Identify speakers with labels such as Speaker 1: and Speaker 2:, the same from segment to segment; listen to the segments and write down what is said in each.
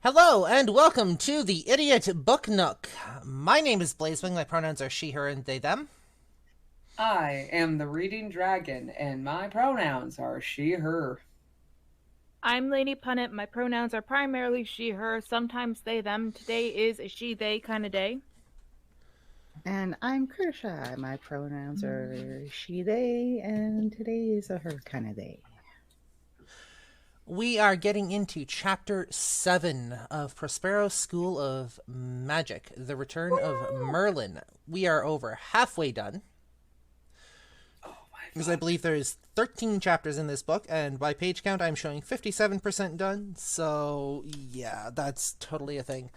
Speaker 1: Hello, and welcome to the Idiot Book Nook. My name is Blazewing. My pronouns are she, her, and they, them.
Speaker 2: I am the Reading Dragon, and my pronouns are she, her.
Speaker 3: I'm Lady Punnet. My pronouns are primarily she, her, sometimes they, them. Today is a she, they kind of day.
Speaker 4: And I'm Kershaw. My pronouns are she, they, and today is a her kind of day.
Speaker 1: We are getting into Chapter 7 of Prospero School of Magic, The Return of Merlin. We are over halfway done. Because I believe there's 13 chapters in this book, and by page count I'm showing 57% done, so yeah, that's totally a thing.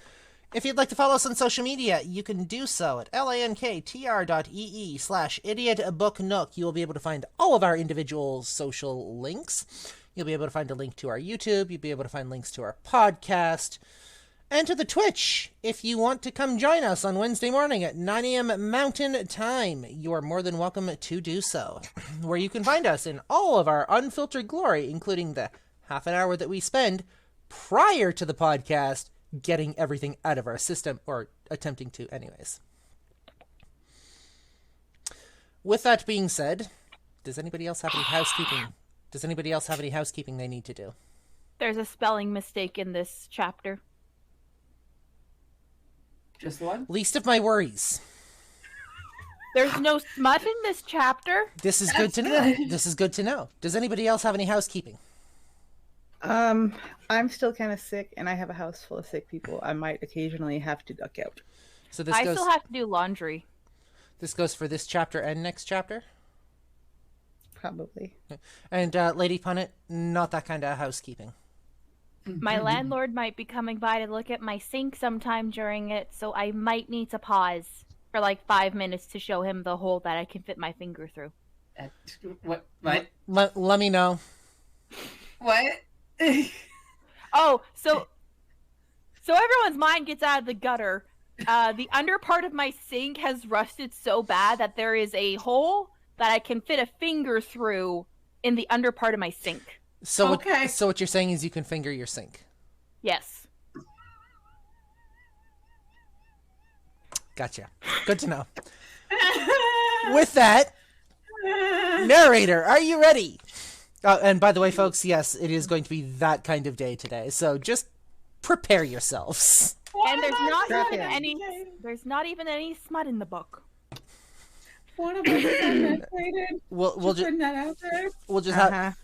Speaker 1: If you'd like to follow us on social media, you can do so at lanktr.ee/idiotbooknook. You will be able to find all of our individual social links. You'll be able to find a link to our YouTube, you'll be able to find links to our podcast, and to the Twitch. If you want to come join us on Wednesday morning at 9 a.m. Mountain Time, you are more than welcome to do so, where you can find us in all of our unfiltered glory, including the half an hour that we spend prior to the podcast getting everything out of our system, or attempting to anyways. With that being said, does anybody else have any housekeeping? Does anybody else have any housekeeping they need to do?
Speaker 3: There's a spelling mistake in this chapter.
Speaker 2: Just one?
Speaker 1: Least of my worries.
Speaker 3: There's no smut in this chapter.
Speaker 1: This is good to know. This is good to know. Does anybody else have any housekeeping?
Speaker 4: I'm still kind of sick, and I have a house full of sick people. I might occasionally have to duck out.
Speaker 1: So
Speaker 3: I still have to do laundry.
Speaker 1: This goes for this chapter and next chapter?
Speaker 4: Probably.
Speaker 1: And Lady Punnet, not that kind of housekeeping.
Speaker 3: My landlord might be coming by to look at my sink sometime during it, so I might need to pause for like 5 minutes to show him the hole that I can fit my finger through.
Speaker 2: What?
Speaker 1: Let me know.
Speaker 2: What?
Speaker 3: Oh, so everyone's mind gets out of the gutter. The under part of my sink has rusted so bad that there is a hole that I can fit a finger through in the under part of my sink.
Speaker 1: So
Speaker 2: Okay.
Speaker 1: so what you're saying is you can finger your sink.
Speaker 3: Yes.
Speaker 1: Gotcha. Good to know. With that, narrator, are you ready? And by the way, folks, yes, it is going to be that kind of day today. So just prepare yourselves.
Speaker 3: And there's not even any smut in the book.
Speaker 2: One of us is unmedicated.
Speaker 1: We'll
Speaker 2: Just putting that out there.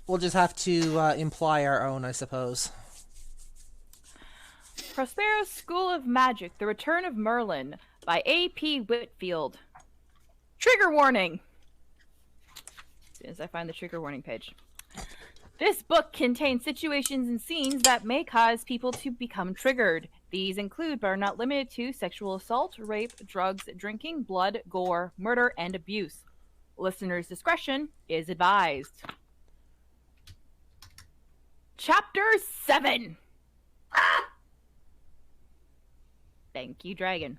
Speaker 1: we'll just have to imply our own, I suppose.
Speaker 3: Prospero School of Magic, The Return of Merlin by A.P. Whitfield. Trigger warning! As soon as I find the trigger warning page. This book contains situations and scenes that may cause people to become triggered. These include, but are not limited to, sexual assault, rape, drugs, drinking, blood, gore, murder, and abuse. Listener's discretion is advised. Chapter 7! Thank you, Dragon.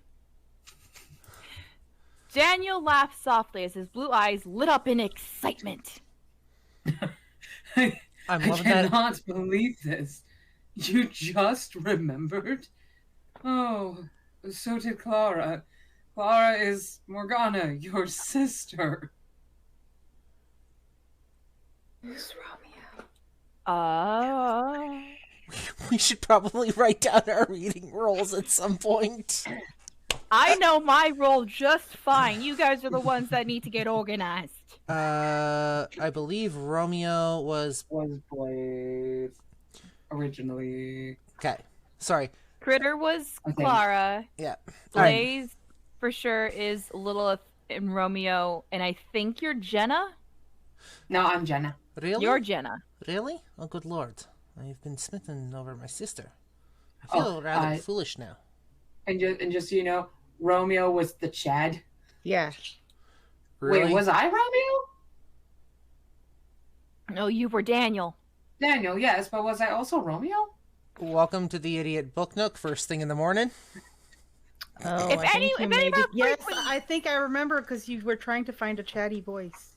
Speaker 3: Daniel laughed softly as his blue eyes lit up in excitement.
Speaker 1: I'm
Speaker 2: I
Speaker 1: loving that.
Speaker 2: cannot believe this. You just remembered? Oh, so did Clara. Clara is Morgana, your sister.
Speaker 4: Who's Romeo?
Speaker 3: Oh.
Speaker 1: We should probably write down our reading roles at some point.
Speaker 3: I know my role just fine. You guys are the ones that need to get organized.
Speaker 1: I believe Romeo was
Speaker 2: Blaze originally.
Speaker 1: okay. Sorry.
Speaker 3: Critter was
Speaker 2: I think.
Speaker 3: Clara.
Speaker 1: Yeah. All right.
Speaker 3: Blaze for sure is Lilith and Romeo, and I think you're Jenna.
Speaker 2: No, I'm Jenna.
Speaker 1: Really?
Speaker 3: You're Jenna.
Speaker 1: Really? Oh, good lord! I've been smitten over my sister. I feel rather foolish now.
Speaker 2: And just so you know, Romeo was the Chad.
Speaker 4: Yeah.
Speaker 1: Really?
Speaker 2: Wait, was I Romeo?
Speaker 3: No, you were Daniel.
Speaker 2: Daniel, yes, but was I also Romeo?
Speaker 1: Welcome to the Idiot Book Nook. First thing in the morning.
Speaker 4: Oh,
Speaker 3: If
Speaker 4: I think
Speaker 3: any-
Speaker 4: you
Speaker 3: if
Speaker 4: may
Speaker 3: any
Speaker 4: be-
Speaker 3: of our
Speaker 4: Yes,
Speaker 3: frequent-
Speaker 4: I think I remember because you were trying to find a chatty voice.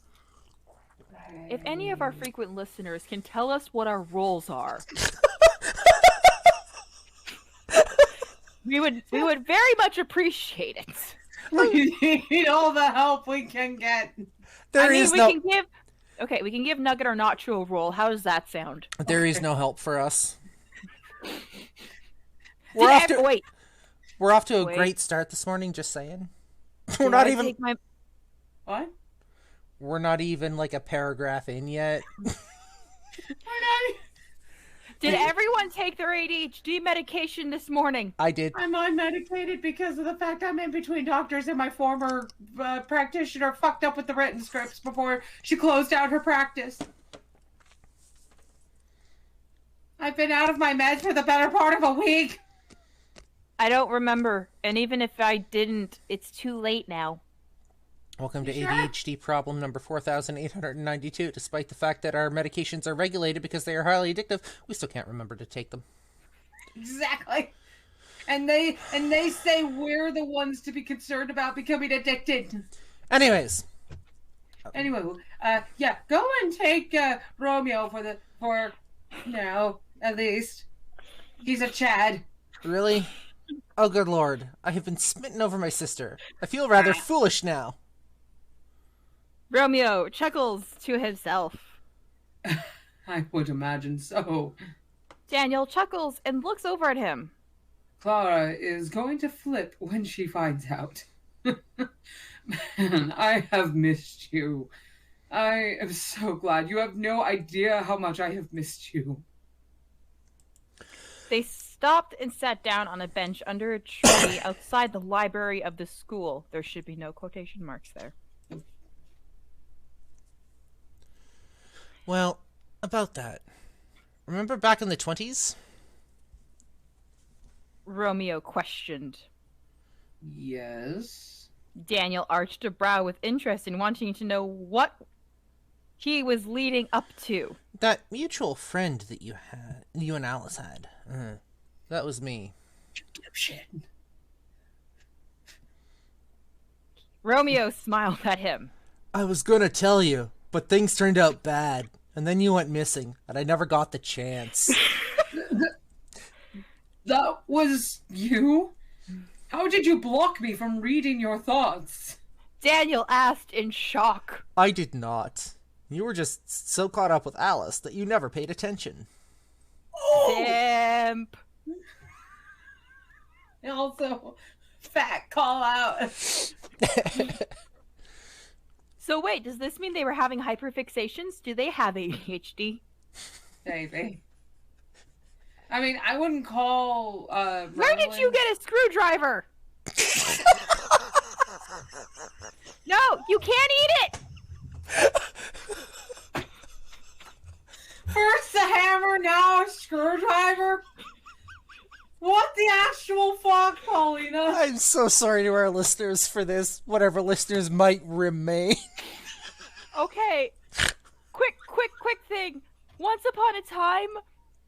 Speaker 3: If any of our frequent listeners can tell us what our roles are. We would very much appreciate it.
Speaker 2: We need all the help we can get.
Speaker 3: We can give Nugget our Nacho a roll. How does that sound?
Speaker 1: There is no help for us.
Speaker 3: We're
Speaker 1: off to a great start this morning, just saying. We're not even
Speaker 2: What?
Speaker 1: We're not even like a paragraph in yet.
Speaker 3: Did everyone take their ADHD medication this morning?
Speaker 1: I did.
Speaker 2: I'm unmedicated because of the fact I'm in between doctors, and my former practitioner fucked up with the written scripts before she closed down her practice. I've been out of my meds for the better part of a week.
Speaker 3: I don't remember, and even if I didn't, it's too late now.
Speaker 1: Welcome to ADHD problem number 4,892. Despite the fact that our medications are regulated because they are highly addictive, we still can't remember to take them.
Speaker 2: Exactly. And they say we're the ones to be concerned about becoming addicted.
Speaker 1: Anyway,
Speaker 2: yeah, go and take Romeo for now, at least. He's a Chad.
Speaker 1: Really? Oh, good lord. I have been smitten over my sister. I feel rather foolish now.
Speaker 3: Romeo chuckles to himself.
Speaker 2: I would imagine so.
Speaker 3: Daniel chuckles and looks over at him.
Speaker 2: Clara is going to flip when she finds out. Man, I have missed you. I am so glad. You have no idea how much I have missed you.
Speaker 3: They stopped and sat down on a bench under a tree outside the library of the school. There should be no quotation marks there.
Speaker 1: Well, about that. Remember back in the 20s?
Speaker 3: Romeo questioned.
Speaker 2: Yes.
Speaker 3: Daniel arched a brow with interest in wanting to know what he was leading up to.
Speaker 1: That mutual friend that you and Alice had. That was me.
Speaker 2: Shit.
Speaker 3: Romeo smiled at him.
Speaker 1: I was gonna tell you, but things turned out bad. And then you went missing, and I never got the chance.
Speaker 2: That was you? How did you block me from reading your thoughts?
Speaker 3: Daniel asked in shock.
Speaker 1: I did not. You were just so caught up with Alice that you never paid attention.
Speaker 3: Simp.
Speaker 2: And also, fat call out.
Speaker 3: So wait, does this mean they were having hyperfixations? Do they have ADHD?
Speaker 2: Maybe. I mean, I wouldn't call,
Speaker 3: Where did you get a screwdriver? No, you can't eat it!
Speaker 2: First a hammer, now a screwdriver? What the actual fuck, Paulina?
Speaker 1: I'm so sorry to our listeners for this, whatever listeners might remain.
Speaker 3: Okay, quick thing. Once upon a time,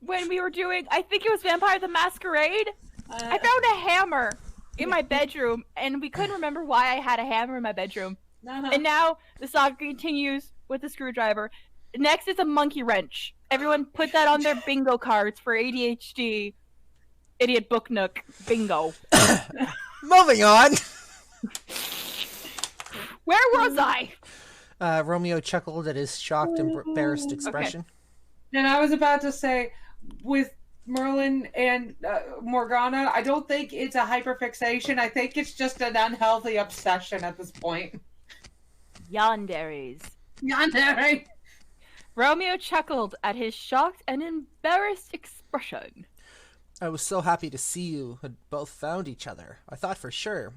Speaker 3: when we were doing, I think it was Vampire the Masquerade, I found a hammer in my bedroom, and we couldn't remember why I had a hammer in my bedroom. And now the saga continues with the screwdriver. Next is a monkey wrench. Everyone put that on their bingo cards for ADHD. Idiot Book Nook. Bingo.
Speaker 1: Moving on.
Speaker 3: Where was I?
Speaker 1: Romeo chuckled at his shocked and embarrassed expression.
Speaker 2: Okay. And I was about to say, with Merlin and Morgana, I don't think it's a hyperfixation. I think it's just an unhealthy obsession at this point.
Speaker 3: Yanderes.
Speaker 2: Yandere!
Speaker 3: Romeo chuckled at his shocked and embarrassed expression.
Speaker 1: I was so happy to see you had both found each other. I thought for sure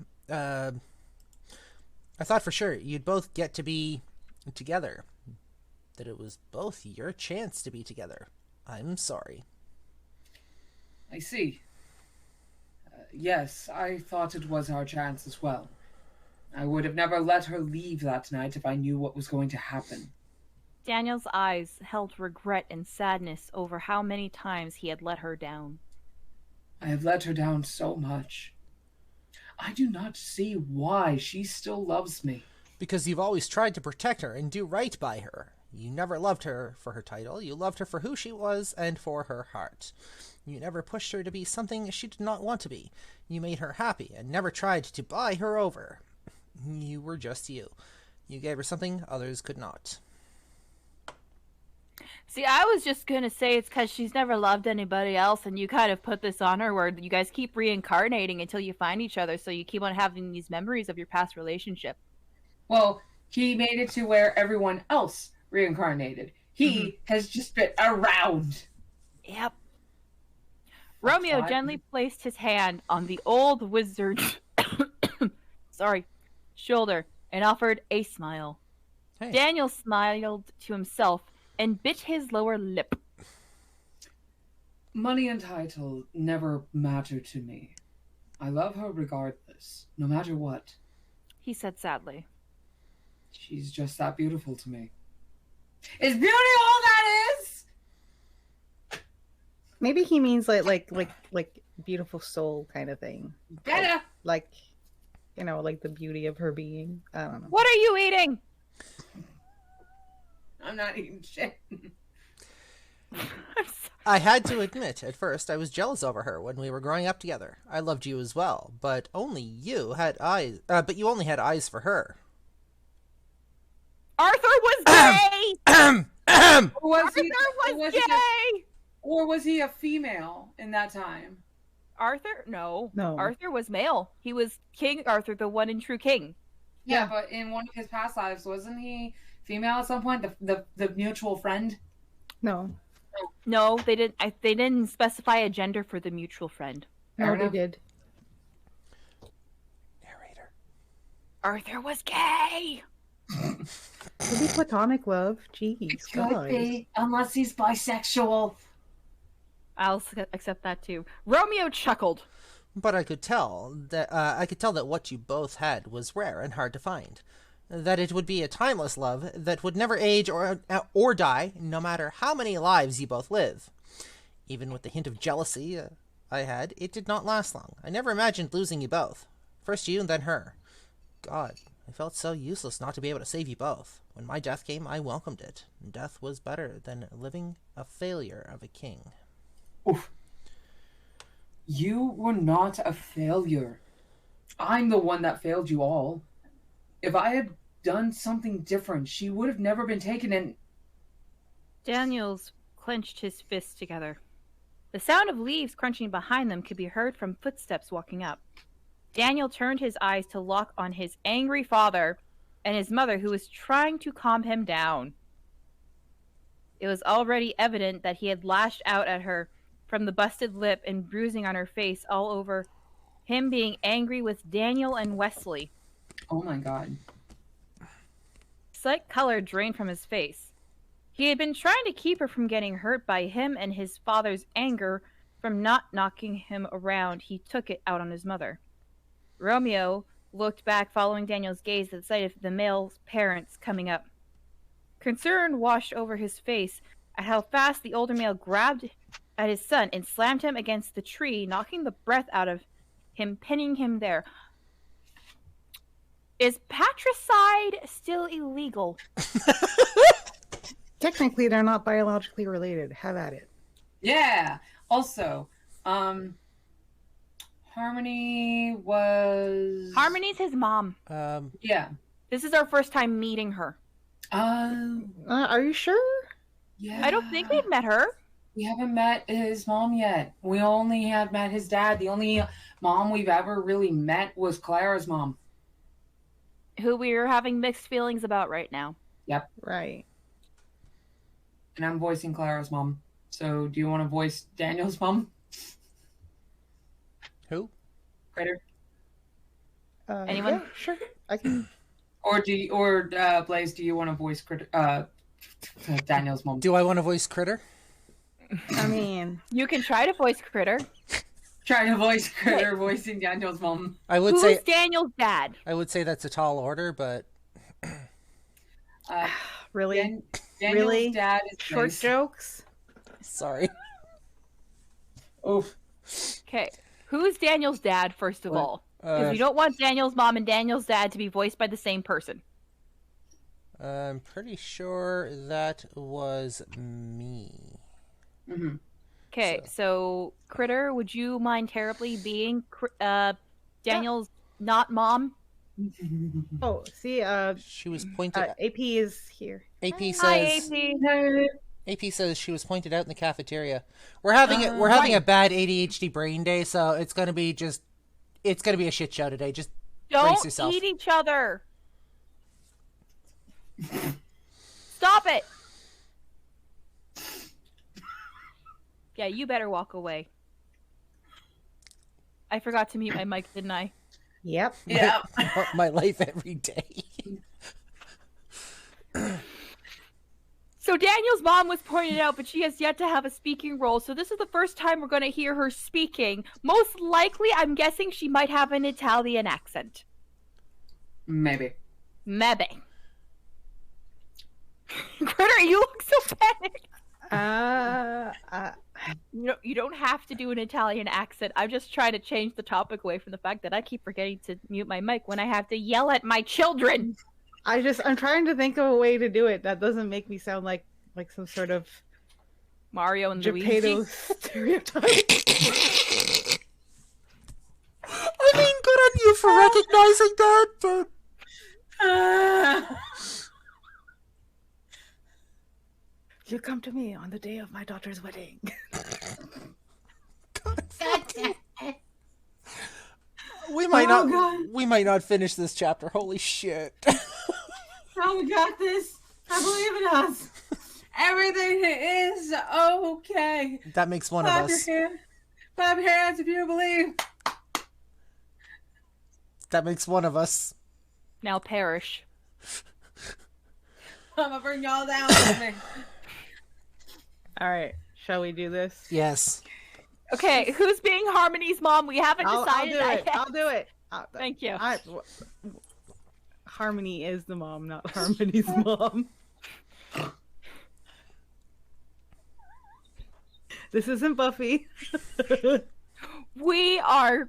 Speaker 1: you'd both get to be together. That it was both your chance to be together. I'm sorry.
Speaker 2: I see. Yes, I thought it was our chance as well. I would have never let her leave that night if I knew what was going to happen.
Speaker 3: Daniel's eyes held regret and sadness over how many times he had let her down.
Speaker 2: I have let her down so much. I do not see why she still loves me.
Speaker 1: Because you've always tried to protect her and do right by her. You never loved her for her title. You loved her for who she was and for her heart. You never pushed her to be something she did not want to be. You made her happy and never tried to buy her over. You were just you. You gave her something others could not.
Speaker 3: See, I was just going to say it's because she's never loved anybody else, and you kind of put this on her where you guys keep reincarnating until you find each other, so you keep on having these memories of your past relationship.
Speaker 2: Well, he made it to where everyone else reincarnated. He has just been around.
Speaker 3: Yep. Romeo gently placed his hand on the old wizard's shoulder and offered a smile.
Speaker 1: Hey.
Speaker 3: Daniel smiled to himself and bit his lower lip.
Speaker 2: Money and title never matter to me. I love her regardless, no matter what.
Speaker 3: He said sadly.
Speaker 2: She's just that beautiful to me. Is beauty all that is?
Speaker 4: Maybe he means like beautiful soul kind of thing.
Speaker 2: Better.
Speaker 4: Like, like the beauty of her being. I don't know.
Speaker 3: What are you eating?
Speaker 2: I'm not eating shit.
Speaker 1: I had to admit, at first, I was jealous over her when we were growing up together. I loved you as well, but only you had eyes. But you only had eyes for her.
Speaker 3: Arthur was gay.
Speaker 2: Or was he a female in that time?
Speaker 3: Arthur? No.
Speaker 4: No.
Speaker 3: Arthur was male. He was King Arthur, the one and true king.
Speaker 2: Yeah, but in one of his past lives, wasn't he female at some point? The mutual friend?
Speaker 4: No.
Speaker 3: No, they didn't. They didn't specify a gender for the mutual friend.
Speaker 4: No, they did.
Speaker 1: Narrator.
Speaker 3: Arthur was gay.
Speaker 4: Could be platonic love. Jeez,
Speaker 2: Could be, unless he's bisexual.
Speaker 3: I'll accept that too. Romeo chuckled.
Speaker 1: But I could tell that what you both had was rare and hard to find. That it would be a timeless love that would never age or die, no matter how many lives you both live. Even with the hint of jealousy I had, it did not last long. I never imagined losing you both. First you and then her. God, I felt so useless not to be able to save you both. When my death came, I welcomed it. Death was better than living a failure of a king.
Speaker 2: Oof. You were not a failure. I'm the one that failed you all. If I had done something different, she would have never been taken in.
Speaker 3: Daniels clenched his fists together. The sound of leaves crunching behind them could be heard from footsteps walking up. Daniel turned his eyes to lock on his angry father and his mother, who was trying to calm him down. It was already evident that he had lashed out at her, from the busted lip and bruising on her face all over him being angry with Daniel and Wesley.
Speaker 2: Oh my god.
Speaker 3: Slight color drained from his face. He had been trying to keep her from getting hurt by him, and his father's anger from not knocking him around. He took it out on his mother. Romeo looked back, following Daniel's gaze at the sight of the male parents coming up. Concern washed over his face at how fast the older male grabbed at his son and slammed him against the tree, knocking the breath out of him, pinning him there. Is patricide still illegal?
Speaker 4: Technically, they're not biologically related. Have at it.
Speaker 2: Yeah. Also, Harmony's
Speaker 3: his mom.
Speaker 2: Yeah.
Speaker 3: This is our first time meeting her.
Speaker 4: Are you sure?
Speaker 2: Yeah.
Speaker 3: I don't think we've met her.
Speaker 2: We haven't met his mom yet. We only have met his dad. The only mom we've ever really met was Clara's mom.
Speaker 3: Who we are having mixed feelings about right now.
Speaker 2: Yep.
Speaker 4: Right.
Speaker 2: And I'm voicing Clara's mom. So do you want to voice Daniel's mom?
Speaker 1: Who?
Speaker 2: Critter?
Speaker 3: Anyone?
Speaker 4: Yeah, sure. I can.
Speaker 2: Or Blaze, do you want to voice Daniel's mom?
Speaker 1: Do I want to voice Critter?
Speaker 4: I mean,
Speaker 3: You can try to voice Critter.
Speaker 2: Try to voice Critter, voicing Daniel's mom.
Speaker 1: I would
Speaker 3: Who's
Speaker 1: say
Speaker 3: Daniel's dad?
Speaker 1: I would say that's a tall order, but
Speaker 4: really?
Speaker 2: Daniel's
Speaker 4: Really?
Speaker 2: dad is
Speaker 4: Short
Speaker 2: Blaze.
Speaker 4: jokes?
Speaker 1: sorry.
Speaker 2: Oof.
Speaker 3: Okay. Who's Daniel's dad, first of
Speaker 2: What?
Speaker 3: all? Because we don't want Daniel's mom and Daniel's dad to be voiced by the same person.
Speaker 1: I'm pretty sure that was me.
Speaker 2: Mm-hmm.
Speaker 3: Okay, so Critter, would you mind terribly being Daniel's not mom?
Speaker 4: Oh, see,
Speaker 1: She was pointed.
Speaker 4: AP is here.
Speaker 1: AP
Speaker 3: Hi,
Speaker 1: says.
Speaker 3: AP.
Speaker 1: AP says she was pointed out in the cafeteria. We're having a bad ADHD brain day, so it's gonna be a shit show today. Just brace
Speaker 3: Don't
Speaker 1: yourself.
Speaker 3: eat each other. Stop it. Yeah, you better walk away. I forgot to mute my mic, didn't I?
Speaker 4: Yep.
Speaker 2: Yeah.
Speaker 1: My life every day.
Speaker 3: So Daniel's mom was pointed out, but she has yet to have a speaking role. So this is the first time we're going to hear her speaking. Most likely, I'm guessing she might have an Italian accent.
Speaker 2: Maybe.
Speaker 3: Maybe. Critter, you look so panicked. You don't have to do an Italian accent. I'm just trying to change the topic away from the fact that I keep forgetting to mute my mic when I have to yell at my children.
Speaker 4: I'm trying to think of a way to do it that doesn't make me sound like some sort of
Speaker 3: Mario and
Speaker 4: Geppetto
Speaker 3: Luigi.
Speaker 4: stereotype.
Speaker 1: I mean, good on you for recognizing that, but
Speaker 4: You come to me on the day of my daughter's wedding.
Speaker 1: we might not finish this chapter. Holy shit.
Speaker 2: Oh, we got this. I believe in us. Everything is okay.
Speaker 1: That makes one of us.
Speaker 2: Clap your hands if you believe.
Speaker 1: That makes one of us.
Speaker 3: Now perish.
Speaker 2: I'm gonna bring y'all down with me.
Speaker 4: All right, shall we do this?
Speaker 1: Yes.
Speaker 3: Okay, who's being Harmony's mom? We haven't decided that yet.
Speaker 4: I'll do it.
Speaker 3: Thank you.
Speaker 4: Harmony is the mom, not Harmony's mom. This isn't Buffy.
Speaker 3: We are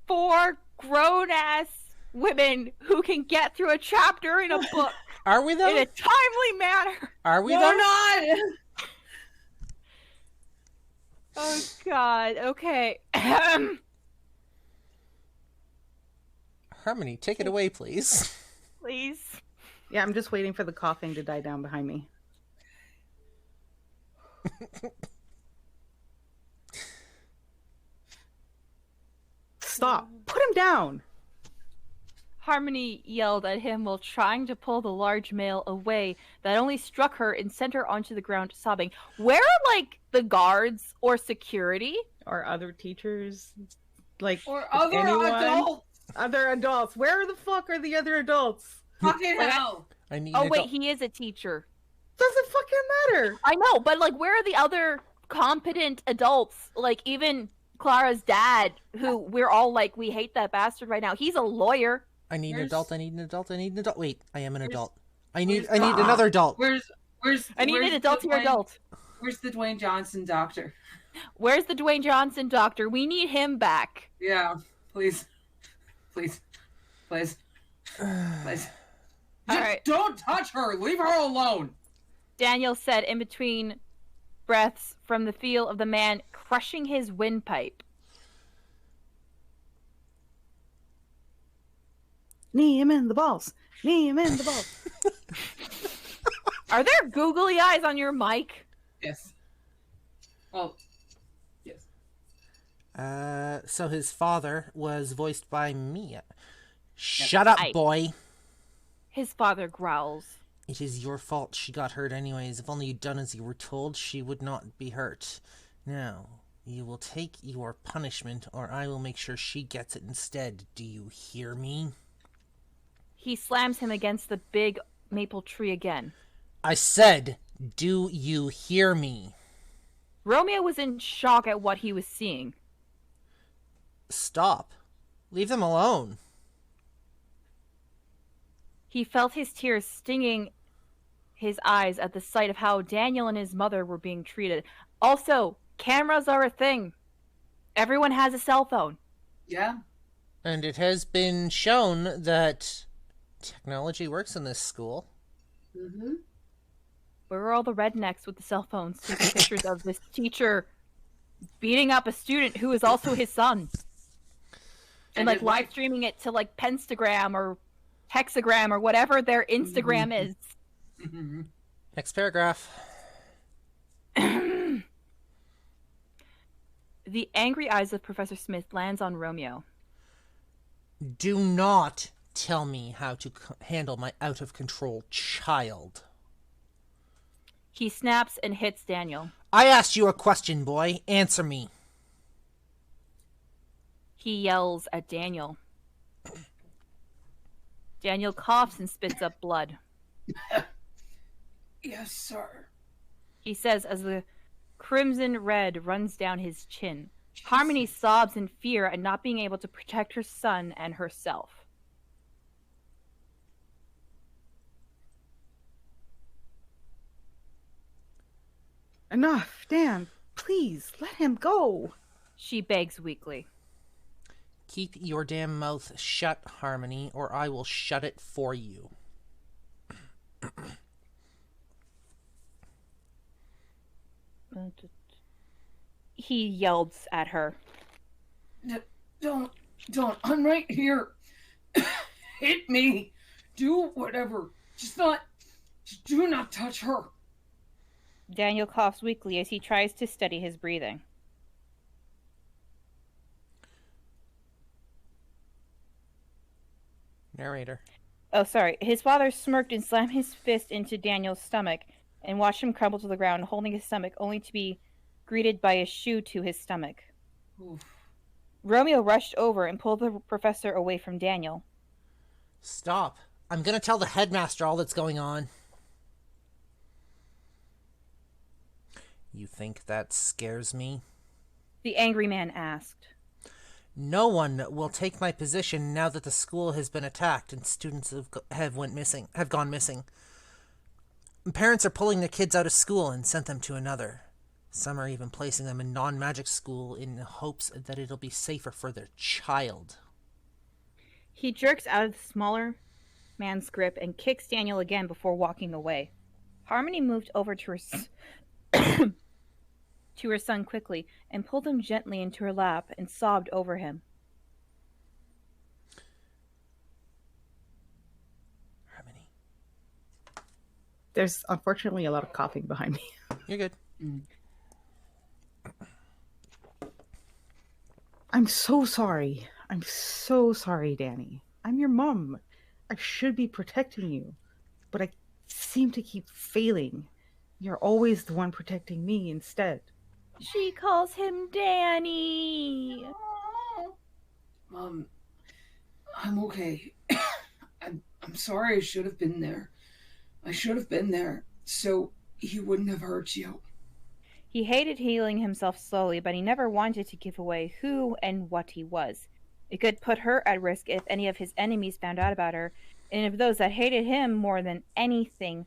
Speaker 3: 4 grown-ass women who can get through a chapter in a book
Speaker 1: Are we though?
Speaker 3: in a timely manner.
Speaker 1: Are we
Speaker 2: No,
Speaker 1: though?
Speaker 2: we're not.
Speaker 3: Oh, God. Okay.
Speaker 1: Harmony, take it away, please.
Speaker 3: Please.
Speaker 4: Yeah, I'm just waiting for the coughing to die down behind me. Stop. Put him down.
Speaker 3: Harmony yelled at him while trying to pull the large mail away that only struck her and sent her onto the ground sobbing. Where are, like, the guards or security?
Speaker 4: Or other teachers. Like,
Speaker 2: Or other
Speaker 4: anyone?
Speaker 2: adults.
Speaker 4: Other adults. Where the fuck are the other adults?
Speaker 2: Fucking hell.
Speaker 1: I need
Speaker 3: Oh,
Speaker 1: an
Speaker 3: wait,
Speaker 1: adult-
Speaker 3: he is a teacher.
Speaker 4: Doesn't fucking matter.
Speaker 3: I know, but, like, where are the other competent adults? Like, even Clara's dad, who we're all like, we hate that bastard right now. He's a lawyer.
Speaker 1: I need an
Speaker 2: Where's-
Speaker 1: adult. I need an adult. I need an adult. Wait, I am an
Speaker 2: Where's-
Speaker 1: adult. I need
Speaker 2: where's-
Speaker 1: another adult.
Speaker 2: Where's
Speaker 3: I need an adult
Speaker 2: the
Speaker 3: here
Speaker 2: Dwayne-
Speaker 3: adult.
Speaker 2: Where's the Dwayne Johnson doctor?
Speaker 3: Where's the Dwayne Johnson doctor? We need him back.
Speaker 2: Yeah, please. Please. Please. Please.
Speaker 3: All
Speaker 2: Just
Speaker 3: right.
Speaker 2: don't touch her. Leave her alone.
Speaker 3: Daniel said in between breaths from the feel of the man crushing his windpipe.
Speaker 4: Knee him in the balls. Knee him in the balls.
Speaker 3: Are there googly eyes on your mic?
Speaker 2: Yes. Well, yes.
Speaker 1: So his father was voiced by me. Shut up,
Speaker 3: Aye.
Speaker 1: boy.
Speaker 3: His father growls.
Speaker 1: It is your fault she got hurt anyways. If only you'd done as you were told, she would not be hurt. Now, you will take your punishment, or I will make sure she gets it instead. Do you hear me?
Speaker 3: He slams him against the big maple tree again.
Speaker 1: I said, do you hear me?
Speaker 3: Romeo was in shock at what he was seeing.
Speaker 1: Stop. Leave them alone.
Speaker 3: He felt his tears stinging his eyes at the sight of how Daniel and his mother were being treated. Also, cameras are a thing. Everyone has a cell phone.
Speaker 2: Yeah.
Speaker 1: And it has been shown that technology works in this school.
Speaker 2: Mm-hmm.
Speaker 3: Where are all the rednecks with the cell phones taking pictures of this teacher beating up a student who is also his son? And like live streaming it to like Penstagram or Hexagram or whatever their Instagram is.
Speaker 2: Mm-hmm.
Speaker 1: Next paragraph.
Speaker 3: The angry eyes of Professor Smith lands on Romeo.
Speaker 1: Do not tell me how to handle my out-of-control child.
Speaker 3: He snaps and hits Daniel.
Speaker 1: I asked you a question, boy. Answer me.
Speaker 3: He yells at Daniel. Daniel coughs and spits up blood.
Speaker 2: Yes, sir.
Speaker 3: He says as the crimson red runs down his chin. Harmony sobs in fear at not being able to protect her son and herself.
Speaker 4: Enough, Dan. Please, let him go.
Speaker 3: She begs weakly.
Speaker 1: Keep your damn mouth shut, Harmony, or I will shut it for you.
Speaker 3: He yells at her.
Speaker 2: Don't. I'm right here. Hit me. Do whatever. Just do not touch her.
Speaker 3: Daniel coughs weakly as he tries to steady his breathing.
Speaker 1: Narrator.
Speaker 3: Oh, sorry. His father smirked and slammed his fist into Daniel's stomach and watched him crumble to the ground, holding his stomach, only to be greeted by a shoe to his stomach.
Speaker 2: Oof.
Speaker 3: Romeo rushed over and pulled the professor away from Daniel.
Speaker 1: Stop. I'm going to tell the headmaster all that's going on. You think that scares me?
Speaker 3: The angry man asked.
Speaker 1: No one will take my position now that the school has been attacked and students have gone missing. Parents are pulling their kids out of school and sent them to another. Some are even placing them in non-magic school in hopes that it'll be safer for their child.
Speaker 3: He jerks out of the smaller man's grip and kicks Daniel again before walking away. Harmony moved over to her to her son quickly and pulled him gently into her lap and sobbed over him.
Speaker 1: Harmony.
Speaker 4: There's unfortunately a lot of coughing behind me.
Speaker 1: You're good.
Speaker 4: I'm so sorry. I'm so sorry, Danny. I'm your mom. I should be protecting you, but I seem to keep failing. You're always the one protecting me instead.
Speaker 3: She calls him Danny.
Speaker 2: Mom, I'm okay. I'm sorry I should have been there. I should have been there so he wouldn't have hurt you.
Speaker 3: He hated healing himself slowly, but he never wanted to give away who and what he was. It could put her at risk if any of his enemies found out about her, and if those that hated him more than anything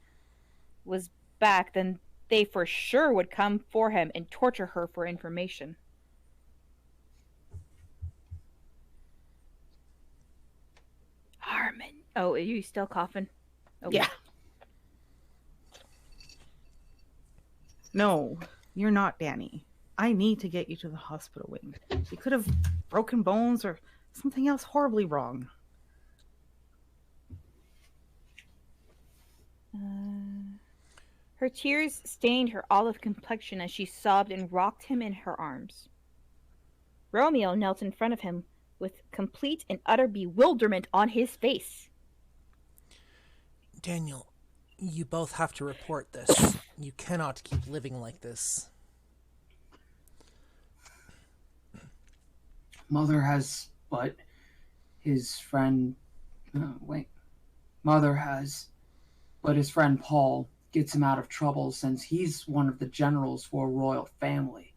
Speaker 3: was back, then they for sure would come for him and torture her for information. Harmon. Oh, are you still coughing? Okay.
Speaker 4: Yeah. No, you're not, Danny. I need to get you to the hospital wing. You could have broken bones or something else horribly wrong.
Speaker 3: Her tears stained her olive complexion as she sobbed and rocked him in her arms. Romeo knelt in front of him with complete and utter bewilderment on his face.
Speaker 1: Daniel, you both have to report this. You cannot keep living like this.
Speaker 2: Mother has, but his friend... Mother has, but his friend Paul gets him out of trouble since he's one of the generals for a royal family.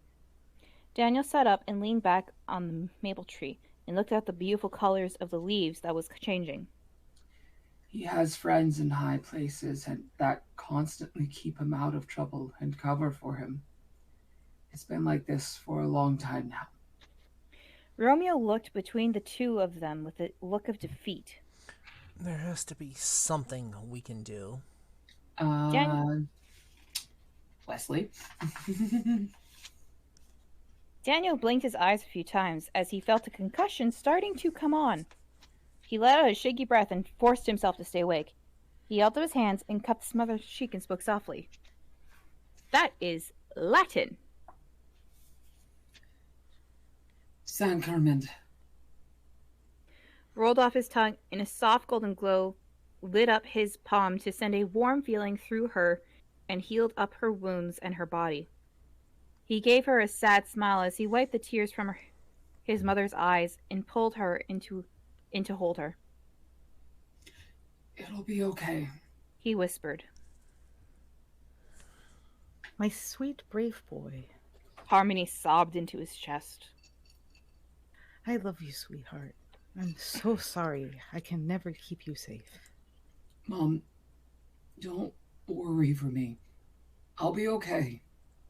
Speaker 3: Daniel sat up and leaned back on the maple tree and looked at the beautiful colors of the leaves that was changing.
Speaker 2: He has friends in high places and that constantly keep him out of trouble and cover for him. It's been like this for a long time now.
Speaker 3: Romeo looked between the two of them with a look of defeat.
Speaker 1: There has to be something we can do.
Speaker 2: Wesley.
Speaker 3: Daniel blinked his eyes a few times as he felt a concussion starting to come on. He let out a shaky breath and forced himself to stay awake. He held up his hands and cupped his mother's cheek and spoke softly. That is Latin.
Speaker 2: San Carmen.
Speaker 3: Rolled off his tongue, and a soft golden glow lit up his palm to send a warm feeling through her and healed up her wounds and her body. He gave her a sad smile as he wiped the tears from his mother's eyes and pulled her in to hold her.
Speaker 2: It'll be okay,
Speaker 3: He whispered.
Speaker 4: My sweet, brave boy.
Speaker 3: Harmony sobbed into his chest.
Speaker 4: I love you, sweetheart. I'm so sorry. I can never keep you safe.
Speaker 2: Mom, don't worry for me. I'll be okay.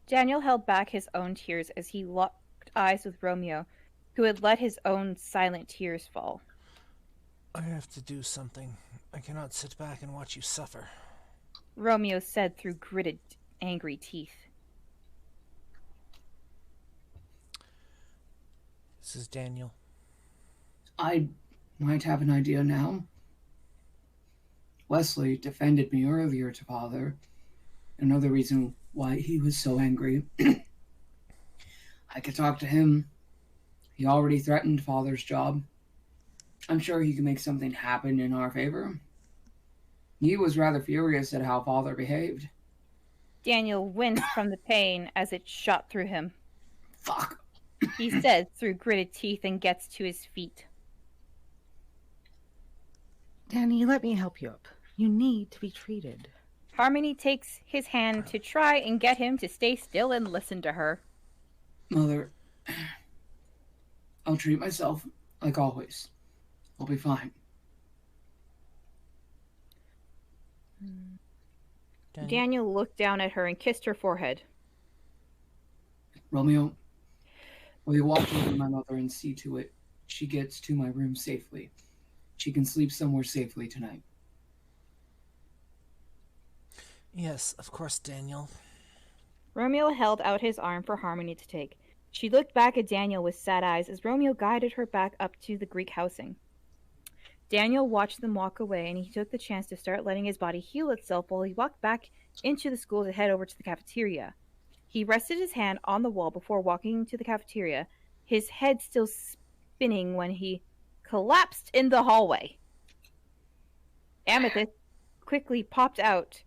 Speaker 3: Daniel held back his own tears as he locked eyes with Romeo, who had let his own silent tears fall.
Speaker 1: I have to do something. I cannot sit back and watch you suffer.
Speaker 3: Romeo said through gritted, angry teeth.
Speaker 1: This is Daniel.
Speaker 2: I might have an idea now. Wesley defended me earlier to Father. Another reason why he was so angry. I could talk to him. He already threatened Father's job. I'm sure he can make something happen in our favor. He was rather furious at how Father behaved.
Speaker 3: Daniel winced from the pain as it shot through him.
Speaker 2: Fuck.
Speaker 3: He said through gritted teeth and gets to his feet.
Speaker 4: Danny, let me help you up. You need to be treated.
Speaker 3: Harmony takes his hand to try and get him to stay still and listen to her.
Speaker 2: Mother, I'll treat myself like always. I'll be fine.
Speaker 3: Daniel looked down at her and kissed her forehead.
Speaker 2: Romeo, will you watch over my mother and see to it she gets to my room safely? She can sleep somewhere safely tonight.
Speaker 1: Yes, of course, Daniel.
Speaker 3: Romeo held out his arm for Harmony to take. She looked back at Daniel with sad eyes as Romeo guided her back up to the Greek housing. Daniel watched them walk away, and he took the chance to start letting his body heal itself while he walked back into the school to head over to the cafeteria. He rested his hand on the wall before walking to the cafeteria, his head still spinning when he collapsed in the hallway. Amethyst quickly popped out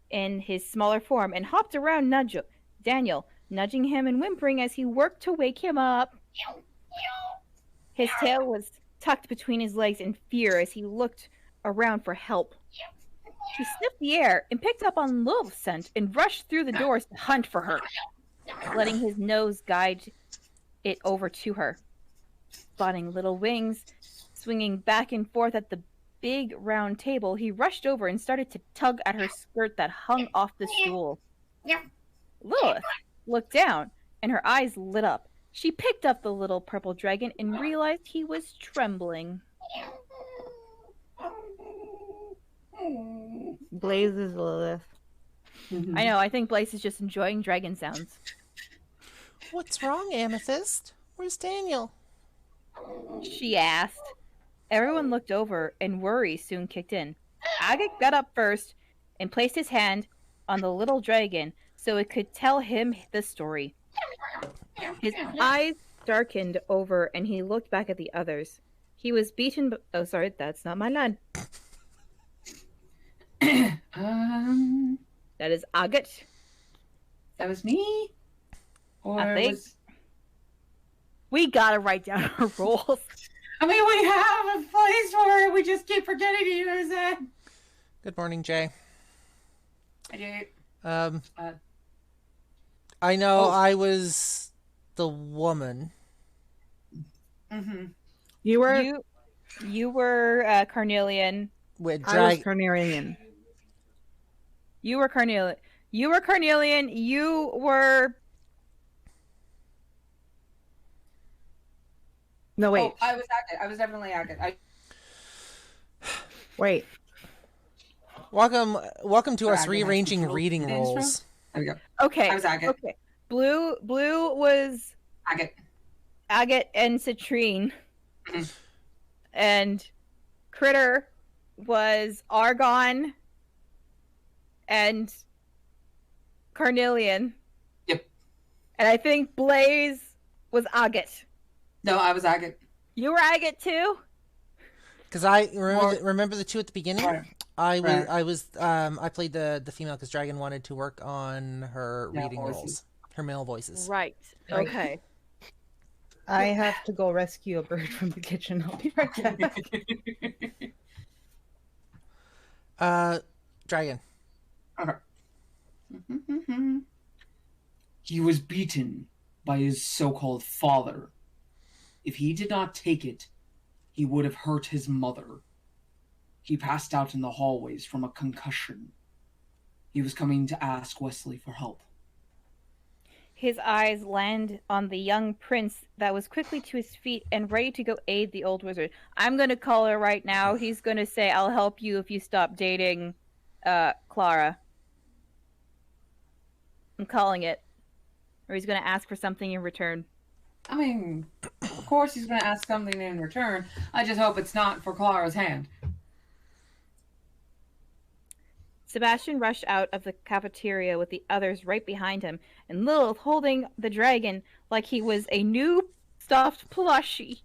Speaker 3: in his smaller form and hopped around Daniel, nudging him and whimpering as he worked to wake him up. His tail was tucked between his legs in fear as he looked around for help. He sniffed the air and picked up on Lilith's scent and rushed through the doors to hunt for her, letting his nose guide it over to her. Spotting little wings swinging back and forth at the big round table, he rushed over and started to tug at her skirt that hung off the stool. Lilith looked down, and her eyes lit up. She picked up the little purple dragon and realized he was trembling.
Speaker 4: Blaze is Lilith.
Speaker 3: I know, I think Blaze is just enjoying dragon sounds.
Speaker 1: What's wrong, Amethyst? Where's Daniel?
Speaker 3: She asked. Everyone looked over, and worry soon kicked in. Agate got up first and placed his hand on the little dragon so it could tell him the story. His eyes darkened over, and he looked back at the others. He was beaten. Oh, sorry, that's not my line. That is Agate.
Speaker 2: That was me? Or
Speaker 3: I think. We gotta write down our roles.
Speaker 2: I mean, we have a place for it. We just keep forgetting to use it.
Speaker 1: Good morning, Jay.
Speaker 2: I did.
Speaker 1: I know I was the woman.
Speaker 2: Mm-hmm.
Speaker 4: You were.
Speaker 3: You were Carnelian.
Speaker 1: With
Speaker 4: I was Carnelian.
Speaker 3: You were Carnelian. You were Carnelian. You were.
Speaker 4: No, wait.
Speaker 2: Oh, I was Agate. I was definitely Agate.
Speaker 4: Wait.
Speaker 1: welcome to us
Speaker 2: Dragon
Speaker 1: rearranging
Speaker 2: has
Speaker 1: reading
Speaker 2: control.
Speaker 1: roles.
Speaker 2: There we go.
Speaker 3: Okay.
Speaker 2: I was Agate.
Speaker 3: Okay. Blue was
Speaker 2: Agate.
Speaker 3: Agate and Citrine.
Speaker 2: Mhm.
Speaker 3: And Critter was Argon and Carnelian.
Speaker 2: Yep.
Speaker 3: And I think Blaze was Agate.
Speaker 2: No, I was Agate.
Speaker 3: You were Agate too?
Speaker 1: Because I remember the two at the beginning.
Speaker 2: Right.
Speaker 1: I played the female because Dragon wanted to work on her
Speaker 2: Male
Speaker 1: reading
Speaker 2: voices.
Speaker 1: roles, her male voices.
Speaker 3: Right.
Speaker 2: Right.
Speaker 3: Okay.
Speaker 4: I have to go rescue a bird from the kitchen. I'll be right back.
Speaker 1: Dragon.
Speaker 2: Okay. He was beaten by his so-called father. If he did not take it, he would have hurt his mother. He passed out in the hallways from a concussion. He was coming to ask Wesley for help.
Speaker 3: His eyes land on the young prince that was quickly to his feet and ready to go aid the old wizard. I'm going to call her right now. He's going to say, I'll help you if you stop dating Clara. I'm calling it. Or he's going to ask for something in return.
Speaker 2: I mean, of course he's going to ask something in return. I just hope it's not for Clara's hand.
Speaker 3: Sebastian rushed out of the cafeteria with the others right behind him, and Lilith holding the dragon like he was a new stuffed plushie.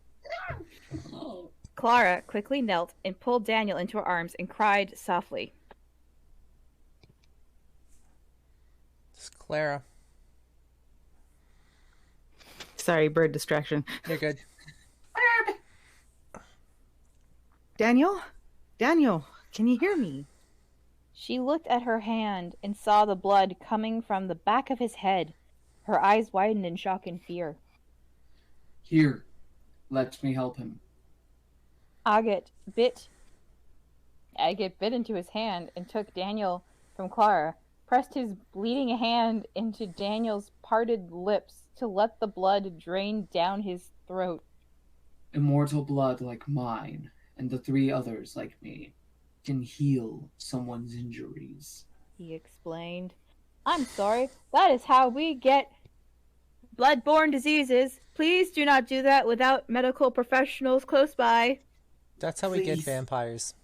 Speaker 3: Clara quickly knelt and pulled Daniel into her arms and cried softly.
Speaker 1: It's Clara.
Speaker 4: Sorry, bird distraction.
Speaker 1: You're good.
Speaker 4: Daniel? Daniel, can you hear me?
Speaker 3: She looked at her hand and saw the blood coming from the back of his head. Her eyes widened in shock and fear.
Speaker 2: Here, let me help him.
Speaker 3: Agate bit into his hand and took Daniel from Clara, pressed his bleeding hand into Daniel's parted lips to let the blood drain down his throat.
Speaker 2: Immortal blood like mine, and the 3 others like me, can heal someone's injuries.
Speaker 3: He explained. I'm sorry, that is how we get blood-borne diseases. Please do not do that without medical professionals close by.
Speaker 1: That's how we get
Speaker 2: Please.
Speaker 1: vampires.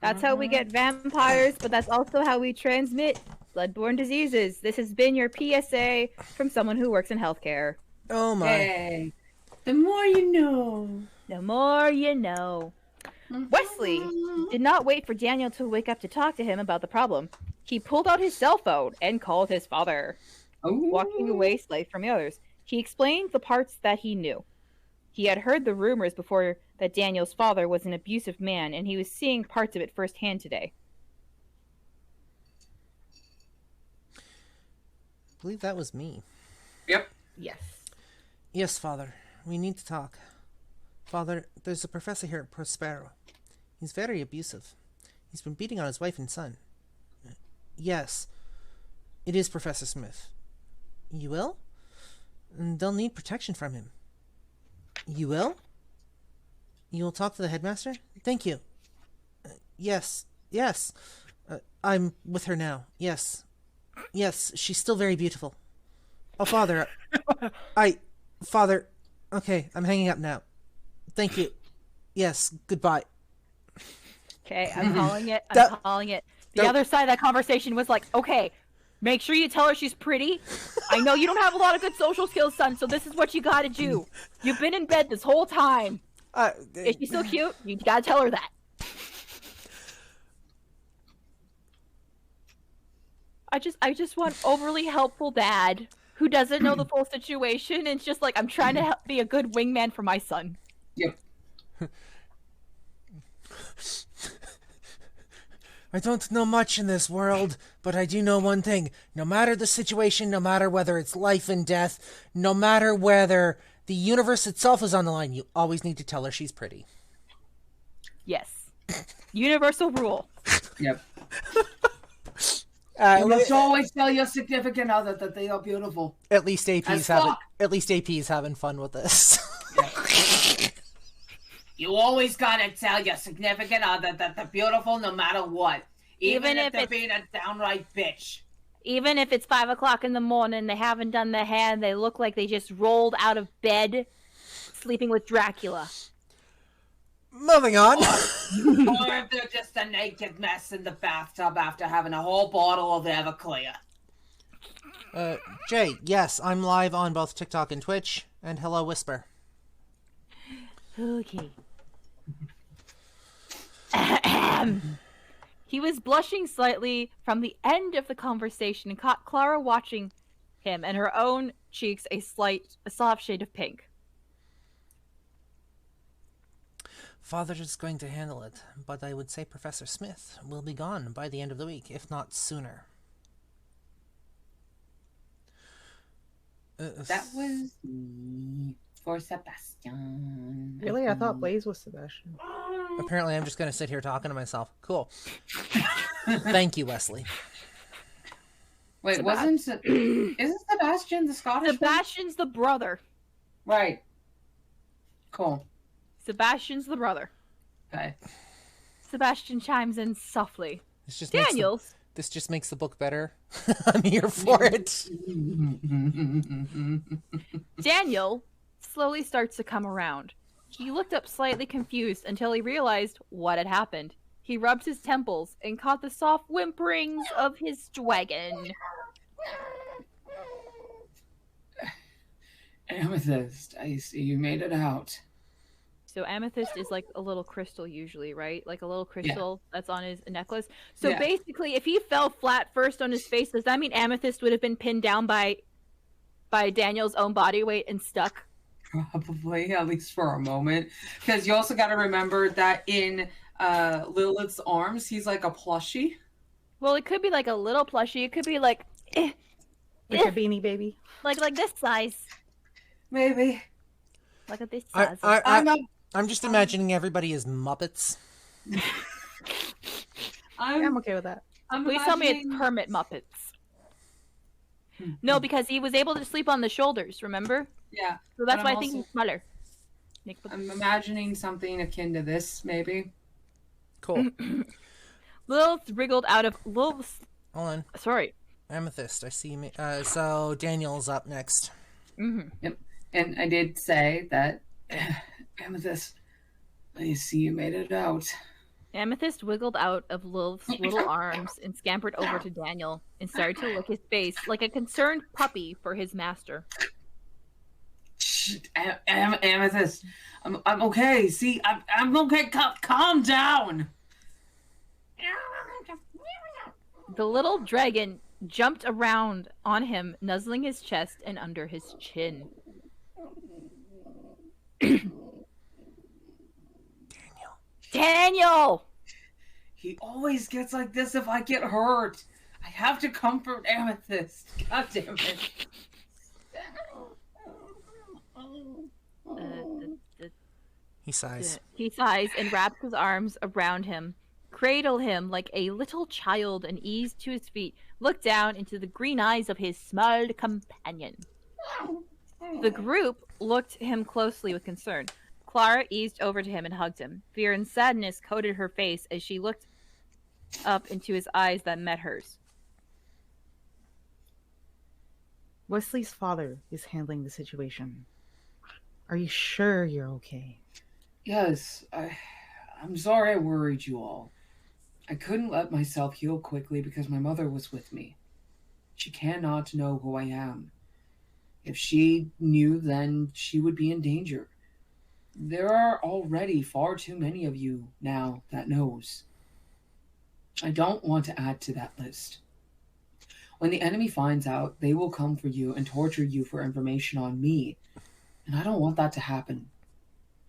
Speaker 3: That's how we get vampires, but that's also how we transmit blood-borne diseases. This has been your PSA from someone who works in healthcare.
Speaker 1: Oh my.
Speaker 2: Hey, the more you know.
Speaker 3: The more you know. Wesley did not wait for Daniel to wake up to talk to him about the problem. He pulled out his cell phone and called his father. Walking away slightly from the others, he explained the parts that he knew. He had heard the rumors before that Daniel's father was an abusive man, and he was seeing parts of it firsthand today.
Speaker 1: I believe that was me.
Speaker 2: Yep.
Speaker 3: Yes.
Speaker 1: Yes, Father. We need to talk. Father, there's a professor here at Prospero. He's very abusive. He's been beating on his wife and son. Yes. It is Professor Smith. You will? And they'll need protection from him. You will? You will talk to the headmaster? Thank you. Yes. Yes. I'm with her now. Yes. Yes, she's still very beautiful. Oh, Father. Father. Okay, I'm hanging up now. Thank you. Yes, goodbye.
Speaker 3: Okay, I'm calling it. I'm calling it. The other side of that conversation was like, okay, make sure you tell her she's pretty. I know you don't have a lot of good social skills, son, so this is what you gotta do. You've been in bed this whole time. Is she still cute? You gotta tell her that. I just want overly helpful dad who doesn't know the full situation and it's just like, I'm trying to be a good wingman for my son.
Speaker 2: Yep.
Speaker 1: I don't know much in this world, but I do know one thing. No matter the situation, no matter whether it's life and death, no matter whether the universe itself is on the line, you always need to tell her she's pretty.
Speaker 3: Yes. Universal rule.
Speaker 2: Yep. You must always tell your significant other that they are beautiful.
Speaker 1: At least AP's having fun with this.
Speaker 2: You always gotta tell your significant other that they're beautiful no matter what. Even if they're being a downright bitch.
Speaker 3: Even if it's 5 o'clock in the morning, they haven't done their hair, and they look like they just rolled out of bed, sleeping with Dracula.
Speaker 1: Moving on.
Speaker 2: Or if they're just a naked mess in the bathtub after having a whole bottle of Everclear.
Speaker 1: Jay, yes, I'm live on both TikTok and Twitch. And hello, Whisper.
Speaker 3: Okay. He was blushing slightly from the end of the conversation and caught Clara watching him, and her own cheeks a soft shade of pink.
Speaker 1: Father is going to handle it, but I would say Professor Smith will be gone by the end of the week, if not sooner.
Speaker 2: That was for Sebastian.
Speaker 4: Really? I thought Blaze was Sebastian.
Speaker 1: Apparently, I'm just going to sit here talking to myself. Cool. Thank you, Wesley.
Speaker 2: Wait, isn't Sebastian the Scottish one?
Speaker 3: Sebastian's the brother.
Speaker 2: Right. Cool.
Speaker 3: Sebastian's the brother.
Speaker 2: Okay.
Speaker 3: Sebastian chimes in softly.
Speaker 1: Daniels. This just makes the book better. I'm here for it.
Speaker 3: Daniel slowly starts to come around. He looked up slightly confused until he realized what had happened. He rubbed his temples and caught the soft whimperings of his dragon.
Speaker 2: Amethyst, I see you made it out.
Speaker 3: So amethyst is like a little crystal usually, right? Like a little crystal that's on his necklace. So basically, if he fell flat first on his face, does that mean amethyst would have been pinned down by Daniel's own body weight and stuck?
Speaker 2: Probably, at least for a moment. Because you also got to remember that in Lilith's arms, he's like a plushie.
Speaker 3: Well, it could be like a little plushie. It could be like
Speaker 4: a beanie baby.
Speaker 3: Like this size.
Speaker 2: Maybe.
Speaker 3: Like a this size.
Speaker 1: I'm just imagining everybody as Muppets.
Speaker 4: I'm okay with that.
Speaker 3: Please tell me it's Hermit Muppets. No, because he was able to sleep on the shoulders, remember?
Speaker 2: Yeah.
Speaker 3: So that's why I think he's smaller.
Speaker 2: I'm imagining something akin to this, maybe.
Speaker 1: Cool.
Speaker 3: Lilith wriggled out of Lilith.
Speaker 1: Hold on.
Speaker 3: Sorry.
Speaker 1: Amethyst, I see me. So Daniel's up next.
Speaker 3: Mm-hmm.
Speaker 2: Yep. And I did say that, Amethyst, I see you made it out.
Speaker 3: Amethyst wiggled out of Lilith's little arms and scampered over to Daniel and started to lick his face like a concerned puppy for his master.
Speaker 2: Amethyst, I'm okay. See, I'm okay. Calm down.
Speaker 3: The little dragon jumped around on him, nuzzling his chest and under his chin. Daniel!
Speaker 2: He always gets like this if I get hurt. I have to comfort Amethyst. God damn it.
Speaker 1: He sighs.
Speaker 3: He sighs and wraps his arms around him, cradle him like a little child, and eased to his feet, looked down into the green eyes of his small companion. The group looked at him closely with concern. Clara eased over to him and hugged him. Fear and sadness coated her face as she looked up into his eyes that met hers.
Speaker 4: Wesley's father is handling the situation. Are you sure you're okay?
Speaker 2: Yes, I'm sorry I worried you all. I couldn't let myself heal quickly because my mother was with me. She cannot know who I am. If she knew, then she would be in danger. There are already far too many of you now that knows. I don't want to add to that list. When the enemy finds out, they will come for you and torture you for information on me. And I don't want that to happen.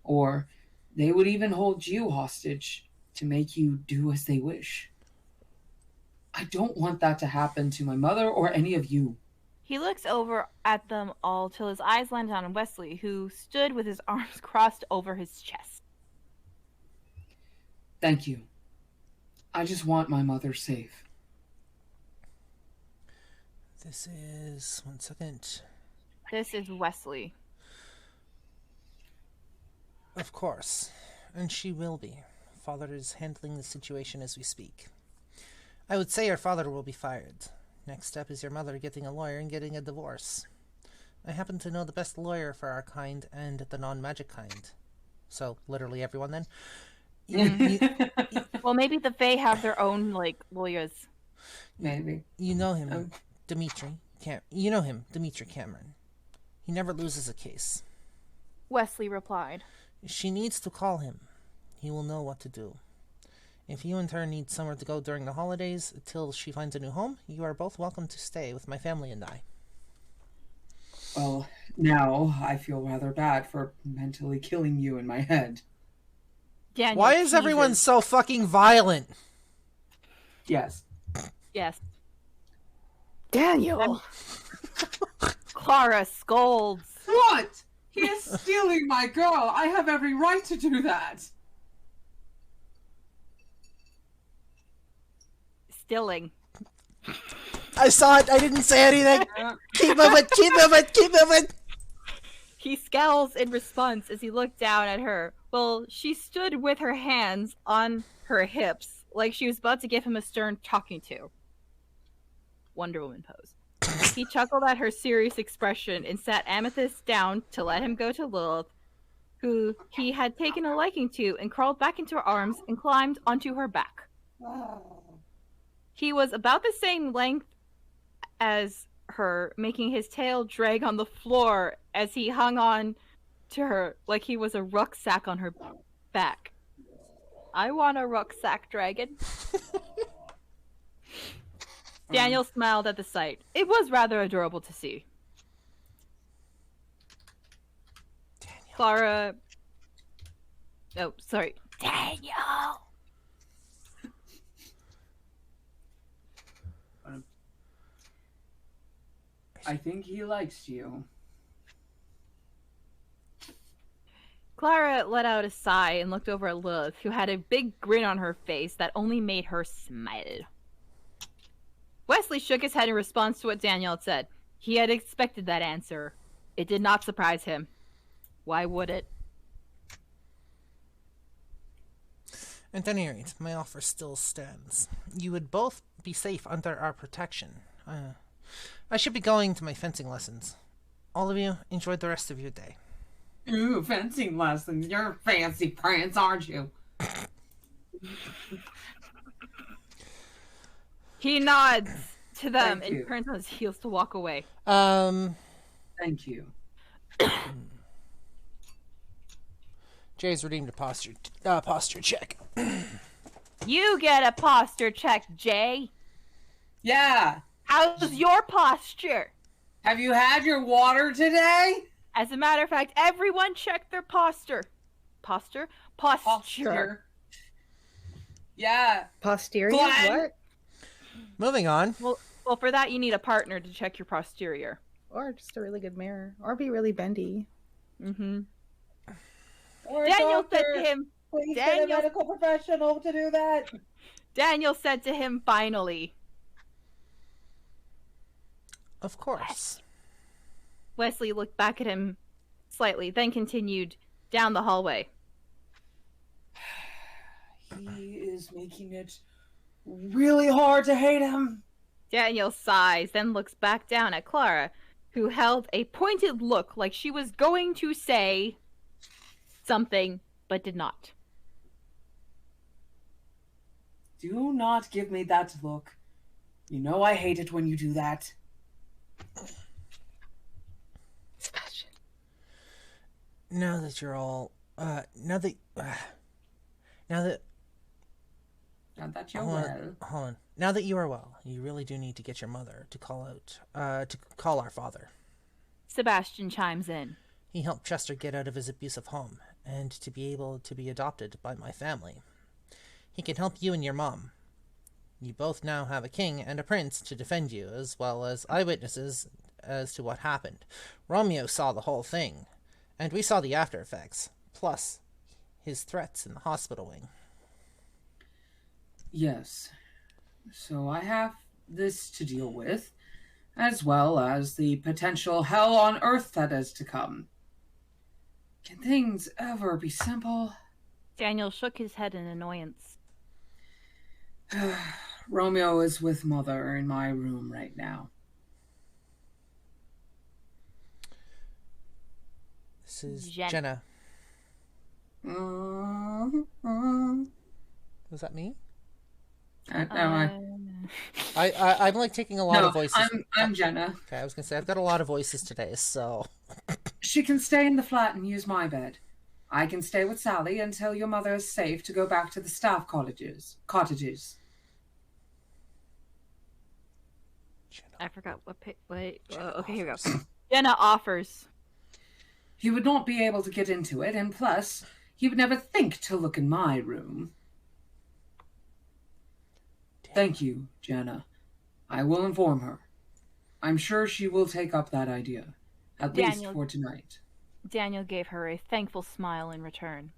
Speaker 2: Or they would even hold you hostage to make you do as they wish. I don't want that to happen to my mother or any of you.
Speaker 3: He looks over at them all till his eyes landed on Wesley, who stood with his arms crossed over his chest.
Speaker 2: Thank you. I just want my mother safe.
Speaker 1: This is... one second.
Speaker 3: This is Wesley.
Speaker 1: Of course. And she will be. Father is handling the situation as we speak. I would say your father will be fired. Next step is your mother getting a lawyer and getting a divorce. I happen to know the best lawyer for our kind and the non-magic kind. So, literally everyone then.
Speaker 3: Well, maybe the Fae have their own, like, lawyers.
Speaker 2: Maybe.
Speaker 1: You know him, Dimitri. Dimitri Cameron. He never loses a case.
Speaker 3: Wesley replied.
Speaker 1: She needs to call him. He will know what to do. If you and her need somewhere to go during the holidays till she finds a new home, you are both welcome to stay with my family and I.
Speaker 2: Well, now I feel rather bad for mentally killing you in my head.
Speaker 3: Daniel
Speaker 1: Why is everyone so fucking violent?
Speaker 2: Yes.
Speaker 3: Yes.
Speaker 4: Daniel!
Speaker 3: Clara scolds.
Speaker 2: What? He is stealing my girl. I have every right to do that.
Speaker 3: Stilling.
Speaker 1: I saw it. I didn't say anything. Keep moving. Keep moving. Keep moving.
Speaker 3: He scowls in response as he looked down at her. Well, she stood with her hands on her hips, like she was about to give him a stern talking to. Wonder Woman pose. He chuckled at her serious expression and sat Amethyst down to let him go to Lilith, who he had taken a liking to, and crawled back into her arms and climbed onto her back. He was about the same length as her, making his tail drag on the floor as he hung on to her like he was a rucksack on her back. I want a rucksack dragon. Daniel smiled at the sight. It was rather adorable to see.
Speaker 1: Daniel.
Speaker 3: Clara... Oh, sorry. Daniel!
Speaker 2: I think he likes you.
Speaker 3: Clara let out a sigh and looked over at Lilith, who had a big grin on her face that only made her smile. Wesley shook his head in response to what Daniel had said. He had expected that answer. It did not surprise him. Why would it?
Speaker 1: At any rate, my offer still stands. You would both be safe under our protection. I should be going to my fencing lessons. All of you, enjoy the rest of your day.
Speaker 2: Ooh, fencing lessons. You're fancy pants, aren't you?
Speaker 3: He nods to them
Speaker 2: Thank
Speaker 3: and
Speaker 2: you.
Speaker 3: turns on his heels to walk away.
Speaker 2: Thank you.
Speaker 1: Jay's redeemed a posture check.
Speaker 3: You get a posture check, Jay.
Speaker 2: Yeah.
Speaker 3: How's your posture?
Speaker 2: Have you had your water today?
Speaker 3: As a matter of fact, everyone check their posture. Posture? Posture.
Speaker 2: Posture. Yeah.
Speaker 4: Posterior?
Speaker 2: Glenn!
Speaker 4: What?
Speaker 1: Moving on.
Speaker 3: Well, for that you need a partner to check your posterior.
Speaker 4: Or just a really good mirror. Or be really bendy.
Speaker 3: Mm-hmm.
Speaker 5: Or a
Speaker 3: Daniel
Speaker 5: doctor.
Speaker 3: said to him,
Speaker 5: Please get a
Speaker 3: Daniel-
Speaker 5: medical professional to do that.
Speaker 3: Daniel said to him finally.
Speaker 1: Of course.
Speaker 3: Wesley looked back at him slightly, then continued down the hallway.
Speaker 2: He is making it really hard to hate him.
Speaker 3: Daniel sighs, then looks back down at Clara, who held a pointed look like she was going to say something, but did not.
Speaker 2: Do not give me that look. You know I hate it when you do that.
Speaker 4: Sebastian.
Speaker 1: Now that you're all, now that
Speaker 2: Now that you're
Speaker 1: hold
Speaker 2: well.
Speaker 1: on, hold on. Now that you are well, you really do need to get your mother to call our father.
Speaker 3: Sebastian chimes in.
Speaker 1: He helped Chester get out of his abusive home, and to be able to be adopted by my family. He can help you and your mom. You both now have a king and a prince to defend you, as well as eyewitnesses as to what happened. Romeo saw the whole thing, and we saw the after effects, plus his threats in the hospital wing.
Speaker 2: Yes. So I have this to deal with, as well as the potential hell on earth that is to come. Can things ever be simple?
Speaker 3: Daniel shook his head in annoyance.
Speaker 2: Romeo is with Mother in my room right now.
Speaker 1: This is
Speaker 3: Jenna.
Speaker 1: Jenna.
Speaker 2: Mm-hmm.
Speaker 1: Was that me?
Speaker 2: I'm
Speaker 1: like taking a lot of voices.
Speaker 2: I'm Jenna.
Speaker 1: Okay, I was gonna say I've got a lot of voices today, so.
Speaker 2: She can stay in the flat and use my bed. I can stay with Sally until your mother is safe to go back to the staff cottages.
Speaker 3: I forgot what. Wait. Okay, here we go. Jenna offers.
Speaker 2: He would not be able to get into it, and plus, he would never think to look in my room. Thank you, Jenna. I will inform her. I'm sure she will take up that idea, at least for tonight.
Speaker 3: Daniel gave her a thankful smile in return.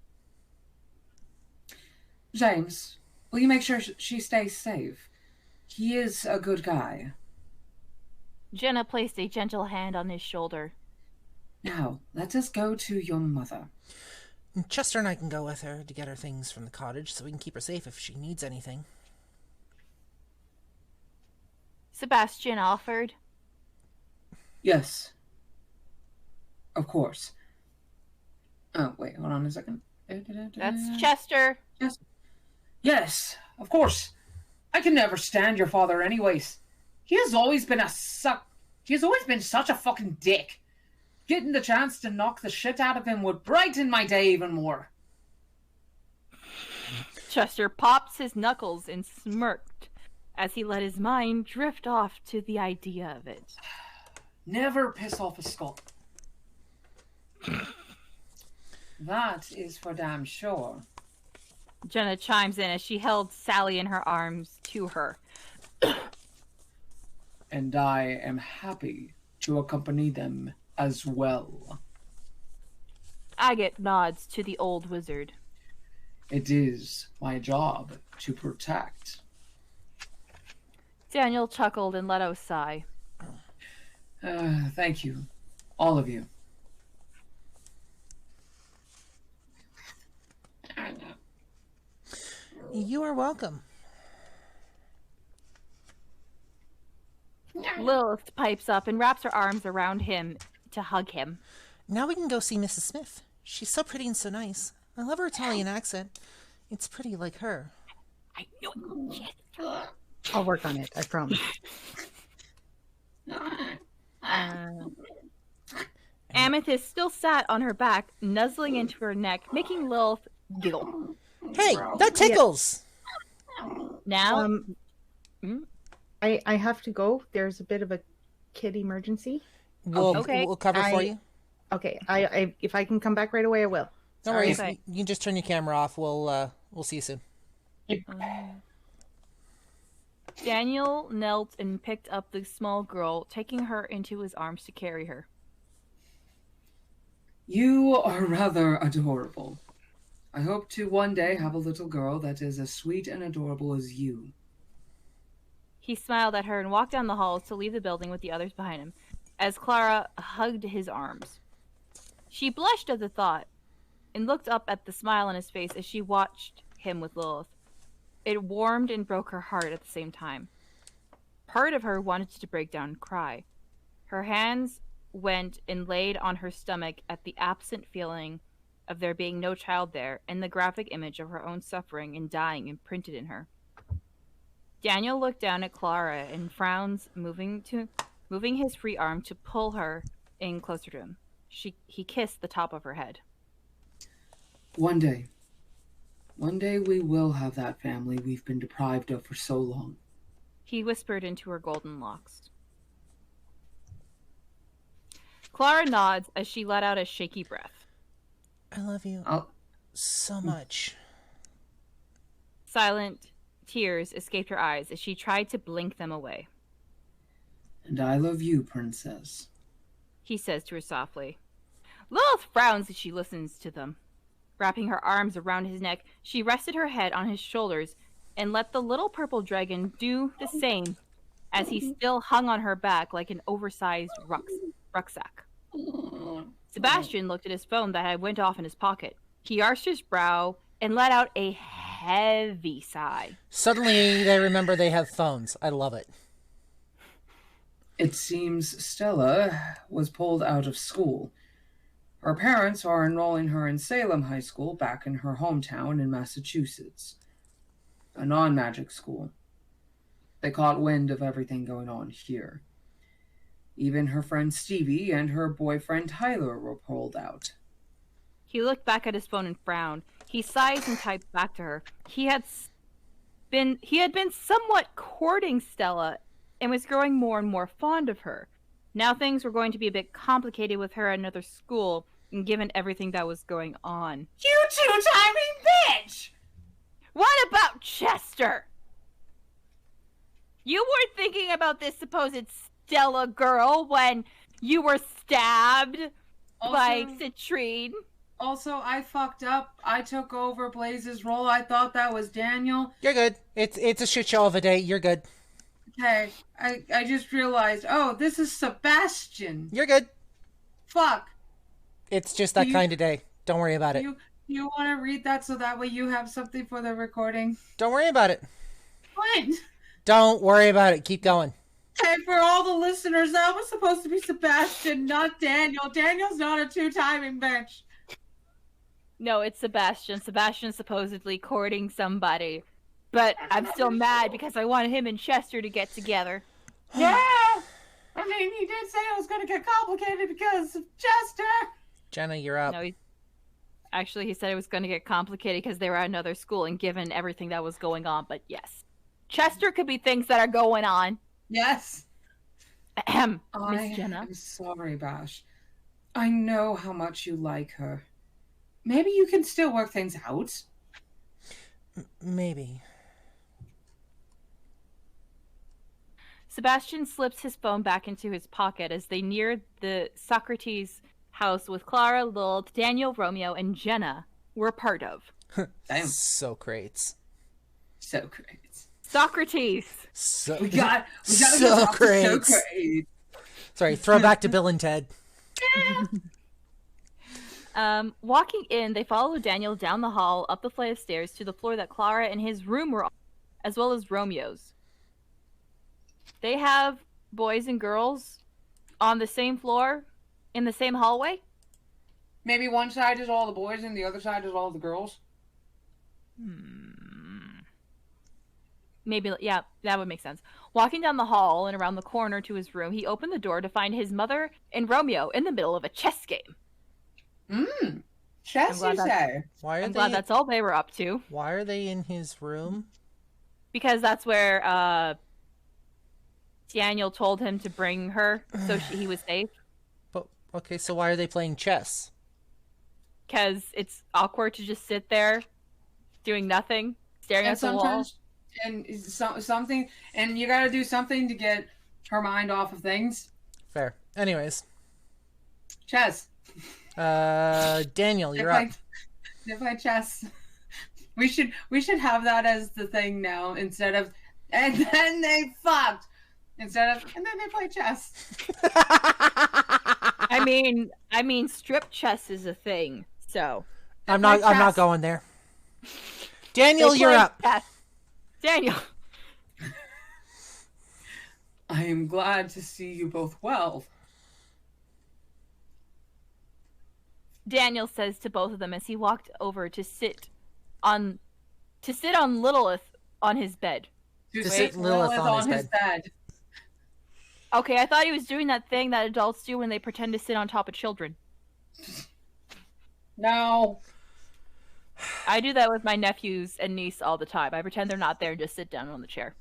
Speaker 2: James, will you make sure she stays safe? He is a good guy.
Speaker 3: Jenna placed a gentle hand on his shoulder.
Speaker 2: Now, let us go to your mother.
Speaker 1: Chester and I can go with her to get her things from the cottage so we can keep her safe if she needs anything.
Speaker 3: Sebastian offered.
Speaker 2: Yes. Of course. Oh, wait, hold on a second.
Speaker 3: That's Chester.
Speaker 2: Yes, of course. I can never stand your father anyways. He has always been such a fucking dick. Getting the chance to knock the shit out of him would brighten my day even more.
Speaker 3: Chester pops his knuckles and smirked as he let his mind drift off to the idea of it.
Speaker 2: Never piss off a skull. That is for damn sure.
Speaker 3: Jenna chimes in as she held Sally in her arms to her.
Speaker 2: And I am happy to accompany them as well.
Speaker 3: Agate nods to the old wizard.
Speaker 2: It is my job to protect.
Speaker 3: Daniel chuckled and let out a sigh.
Speaker 2: Thank you, all of you.
Speaker 1: You are welcome.
Speaker 3: Lilith pipes up and wraps her arms around him to hug him.
Speaker 1: Now we can go see Mrs. Smith. She's so pretty and so nice. I love her Italian accent. It's pretty like her.
Speaker 3: I know it.
Speaker 4: I'll work on it, I promise.
Speaker 3: Amethyst still sat on her back, nuzzling into her neck, making Lilith giggle.
Speaker 1: Hey, that tickles!
Speaker 3: Now,
Speaker 4: I have to go. There's a bit of a kid emergency.
Speaker 1: We'll cover for you.
Speaker 4: Okay, I if I can come back right away, I will.
Speaker 1: No
Speaker 4: Sorry.
Speaker 1: worries.
Speaker 3: Okay.
Speaker 1: You can just turn your camera off. We'll see you soon.
Speaker 3: Daniel knelt and picked up the small girl, taking her into his arms to carry her.
Speaker 2: You are rather adorable. I hope to one day have a little girl that is as sweet and adorable as you.
Speaker 3: He smiled at her and walked down the halls to leave the building with the others behind him, as Clara hugged his arms. She blushed at the thought, and looked up at the smile on his face as she watched him with Lilith. It warmed and broke her heart at the same time. Part of her wanted to break down and cry. Her hands went and laid on her stomach at the absent feeling of there being no child there, and the graphic image of her own suffering and dying imprinted in her. Daniel looked down at Clara and frowns, moving his free arm to pull her in closer to him. He kissed the top of her head.
Speaker 2: One day we will have that family we've been deprived of for so long.
Speaker 3: He whispered into her golden locks. Clara nods as she let out a shaky breath.
Speaker 1: I love you so much.
Speaker 3: Silent tears escaped her eyes as she tried to blink them away.
Speaker 2: And I love you, princess.
Speaker 3: He says to her softly. Lilith frowns as she listens to them. Wrapping her arms around his neck, she rested her head on his shoulders and let the little purple dragon do the same as he still hung on her back like an oversized rucksack. Sebastian looked at his phone that had went off in his pocket. He arched his brow and let out a heavy sigh.
Speaker 1: Suddenly, they remember they have phones. I love it.
Speaker 2: It seems Stella was pulled out of school. Her parents are enrolling her in Salem High School back in her hometown in Massachusetts. A non-magic school. They caught wind of everything going on here. Even her friend Stevie and her boyfriend Tyler were pulled out.
Speaker 3: He looked back at his phone and frowned. He sighed and typed back to her. He had been somewhat courting Stella and was growing more and more fond of her. Now things were going to be a bit complicated with her at another school, and given everything that was going on.
Speaker 2: You two-timing bitch!
Speaker 3: What about Chester? You weren't thinking about this supposed Stella girl when you were stabbed by Citrine.
Speaker 2: Also, I fucked up. I took over Blaze's role. I thought that was Daniel.
Speaker 1: You're good. It's a shit show of a day. You're good.
Speaker 2: Okay, I just realized, oh, this is Sebastian.
Speaker 1: You're good.
Speaker 2: Fuck.
Speaker 1: It's just that kind of day. Don't worry about it.
Speaker 2: You want to read that so that way you have something for the recording?
Speaker 1: Don't worry about it.
Speaker 2: What?
Speaker 1: Don't worry about it. Keep going.
Speaker 2: Okay, for all the listeners, that was supposed to be Sebastian, not Daniel. Daniel's not a two-timing bitch.
Speaker 3: No, it's Sebastian. Sebastian's supposedly courting somebody. But I'm still mad because I wanted him and Chester to get together.
Speaker 2: Yeah! I mean, he did say it was going to get complicated because of Chester.
Speaker 1: Jenna, you're up.
Speaker 3: No, he said it was going to get complicated because they were at another school and given everything that was going on. But yes, Chester could be things that are going on.
Speaker 2: Yes.
Speaker 3: Miss Jenna.
Speaker 2: I'm sorry, Bash. I know how much you like her. Maybe you can still work things out.
Speaker 1: Maybe.
Speaker 3: Sebastian slips his phone back into his pocket as they near the Socrates house with Clara, Lil, Daniel, Romeo, and Jenna were part of.
Speaker 2: Damn.
Speaker 1: So great.
Speaker 2: So great.
Speaker 3: Socrates!
Speaker 2: We got
Speaker 1: so great.
Speaker 2: So great.
Speaker 1: Sorry, throw back to Bill and Ted.
Speaker 3: Walking in, they follow Daniel down the hall, up the flight of stairs, to the floor that Clara and his room were on, as well as Romeo's. They have boys and girls on the same floor, in the same hallway?
Speaker 2: Maybe one side is all the boys and the other side is all the girls?
Speaker 3: Maybe, yeah, that would make sense. Walking down the hall and around the corner to his room, he opened the door to find his mother and Romeo in the middle of a chess game.
Speaker 2: Chess, you say?
Speaker 3: I'm glad that's all they were up to.
Speaker 1: Why are they in his room?
Speaker 3: Because that's where Daniel told him to bring her, so he was safe.
Speaker 1: But okay, so why are they playing chess?
Speaker 3: Because it's awkward to just sit there doing nothing, staring at the wall.
Speaker 2: And something, and you gotta do something to get her mind off of things.
Speaker 1: Fair. Anyways.
Speaker 2: Chess.
Speaker 1: Daniel, you're up.
Speaker 2: They play chess. We should have that as the thing now instead of, and then they fucked. Instead of, and then they play chess.
Speaker 3: I mean, strip chess is a thing. So
Speaker 1: I'm not going there. Daniel, you're up.
Speaker 3: Chess. Daniel.
Speaker 2: I am glad to see you both well.
Speaker 3: Daniel says to both of them as he walked over to sit on Lilith on his bed.
Speaker 2: To sit Lilith on his bed.
Speaker 3: Okay, I thought he was doing that thing that adults do when they pretend to sit on top of children.
Speaker 2: No.
Speaker 3: I do that with my nephews and niece all the time. I pretend they're not there and just sit down on the chair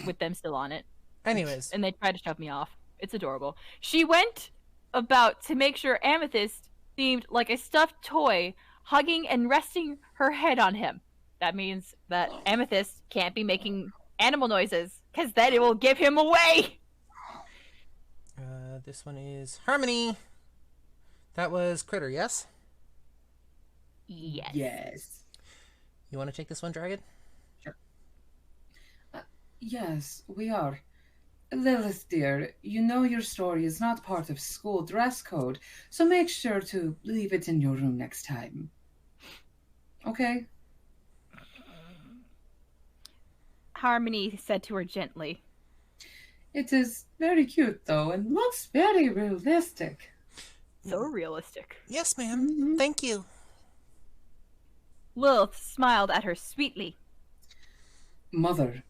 Speaker 3: with them still on it.
Speaker 1: Anyways.
Speaker 3: And they try to shove me off. It's adorable. She went about to make sure Amethyst seemed like a stuffed toy, hugging and resting her head on him. That means that Amethyst can't be making animal noises, because then it will give him away!
Speaker 1: This one is Harmony. That was Critter, yes?
Speaker 3: Yes.
Speaker 1: You want to take this one, Dragon?
Speaker 2: Sure. Yes, we are. Lilith, dear, you know your story is not part of school dress code, so make sure to leave it in your room next time. Okay?
Speaker 3: Harmony said to her gently.
Speaker 2: It is very cute, though, and looks very realistic.
Speaker 3: So realistic.
Speaker 1: Yes, ma'am. Thank you.
Speaker 3: Lilith smiled at her sweetly.
Speaker 2: Mother,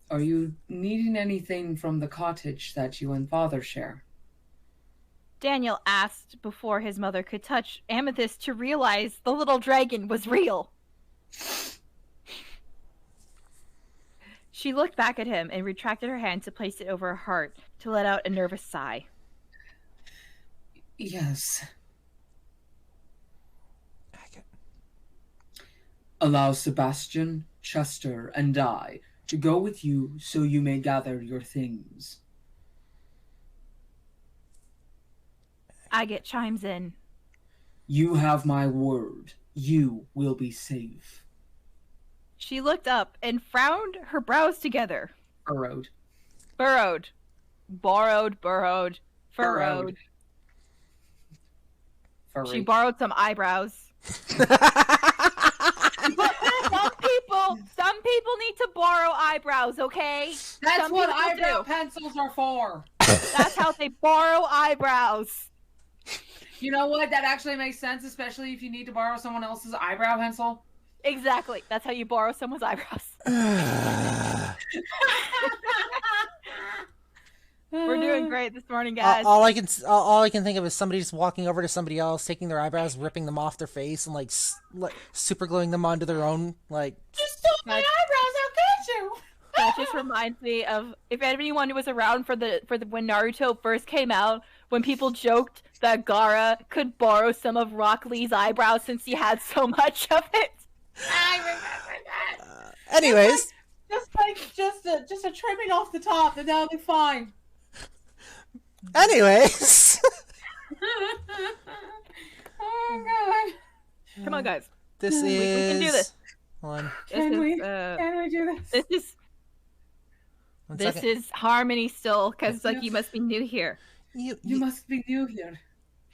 Speaker 2: are you needing anything from the cottage that you and father share?
Speaker 3: Daniel asked before his mother could touch Amethyst to realize the little dragon was real. She looked back at him and retracted her hand to place it over her heart to let out a nervous sigh.
Speaker 2: Yes. Allow Sebastian, Chester, and I to go with you so you may gather your things.
Speaker 3: Agate chimes in.
Speaker 2: You have my word. You will be safe.
Speaker 3: She looked up and frowned her brows together.
Speaker 2: Furrowed.
Speaker 3: Burrowed. Borrowed, burrowed, furrowed.
Speaker 2: Furry.
Speaker 3: She borrowed some eyebrows. Some people need to borrow eyebrows, okay?
Speaker 2: That's
Speaker 3: Some
Speaker 2: what
Speaker 3: people
Speaker 2: eyebrow
Speaker 3: do.
Speaker 2: pencils are for.
Speaker 3: That's how they borrow eyebrows.
Speaker 2: You know what? That actually makes sense, especially if you need to borrow someone else's eyebrow pencil.
Speaker 3: Exactly. That's how you borrow someone's eyebrows. We're doing great this morning, guys.
Speaker 1: All I can think of is somebody just walking over to somebody else, taking their eyebrows, ripping them off their face, and like super gluing them onto their own. Like,
Speaker 2: Just stole my eyebrows. How could you?
Speaker 3: That just reminds me of if anyone was around for the when Naruto first came out, when people joked that Gaara could borrow some of Rock Lee's eyebrows since he had so much of it.
Speaker 2: I remember that.
Speaker 1: anyways,
Speaker 5: Just a trimming off the top, and that'll be fine.
Speaker 1: anyways.
Speaker 2: Oh god.
Speaker 3: Come on, guys.
Speaker 1: This is.
Speaker 3: We can do this.
Speaker 1: Hold on.
Speaker 2: Can we do this?
Speaker 1: One
Speaker 3: This
Speaker 1: second.
Speaker 3: is Harmony still, because like you must be new here.
Speaker 2: You must be new here.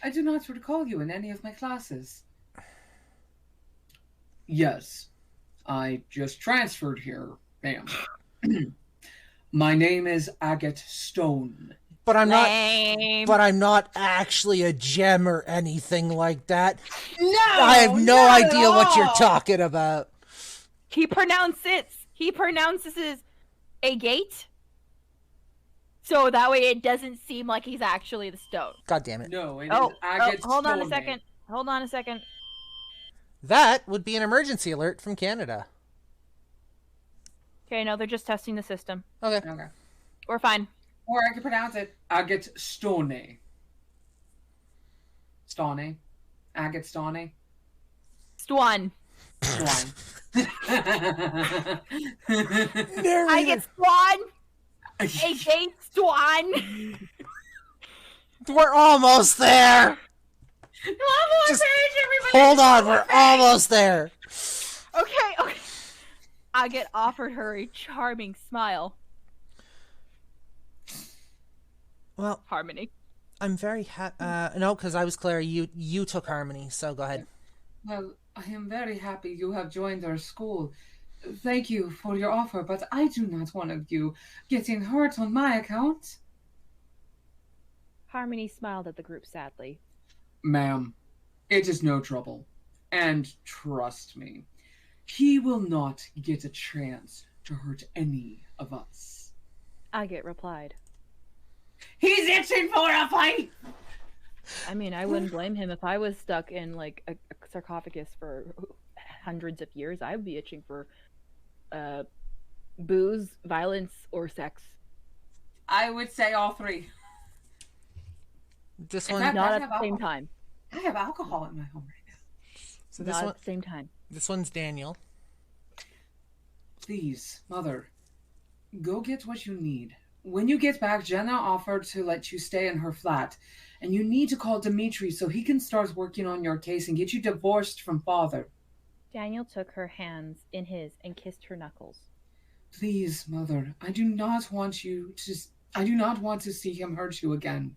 Speaker 2: I do not recall you in any of my classes. Yes, I just transferred here, ma'am. My name is Agate Stone.
Speaker 1: But I'm not.
Speaker 3: Lame.
Speaker 1: But I'm not actually a gem or anything like that.
Speaker 5: No,
Speaker 1: I have no
Speaker 5: not at
Speaker 1: idea what you're
Speaker 5: all.
Speaker 1: talking about.
Speaker 3: He pronounces a gate, so that way it doesn't seem like he's actually the stone.
Speaker 1: God damn it.
Speaker 2: No, it is
Speaker 3: Oh,
Speaker 2: Agate
Speaker 3: hold on a
Speaker 2: Stone.
Speaker 3: second. Hold on a second.
Speaker 1: That would be an emergency alert from Canada.
Speaker 3: Okay, no, they're just testing the system.
Speaker 1: Okay.
Speaker 2: Okay.
Speaker 3: We're fine.
Speaker 2: Or I can pronounce it Agate Stone. Stone. Agate Stone.
Speaker 3: Stwan.
Speaker 2: Stone.
Speaker 3: I get Stwan. A gate Stwan.
Speaker 1: We're almost there. Just hold on, we're almost there.
Speaker 3: Okay. Agate offered her a charming smile.
Speaker 1: Well,
Speaker 3: Harmony.
Speaker 1: I'm very happy. No, because I was Claire. You took Harmony, so go ahead.
Speaker 2: Well, I am very happy you have joined our school. Thank you for your offer, but I do not want you getting hurt on my account.
Speaker 3: Harmony smiled at the group sadly.
Speaker 2: Ma'am, it is no trouble. And trust me, he will not get a chance to hurt any of us.
Speaker 3: Agate replied.
Speaker 2: He's itching for a fight!
Speaker 3: I mean, I wouldn't blame him if I was stuck in like a sarcophagus for hundreds of years. I would be itching for booze, violence, or sex.
Speaker 2: I would say all three.
Speaker 1: This
Speaker 2: In
Speaker 1: one,
Speaker 2: fact,
Speaker 3: Not
Speaker 2: I
Speaker 3: at
Speaker 2: have
Speaker 3: the same
Speaker 2: alcohol.
Speaker 3: time.
Speaker 2: I have alcohol in my home right now.
Speaker 1: so this
Speaker 3: Not
Speaker 1: one,
Speaker 3: at the same time.
Speaker 1: this one's Daniel.
Speaker 2: Please, Mother, go get what you need. When you get back, Jenna offered to let you stay in her flat, and you need to call Dimitri so he can start working on your case and get you divorced from Father.
Speaker 3: Daniel took her hands in his and kissed her knuckles.
Speaker 2: Please, Mother, I do not want to see him hurt you again.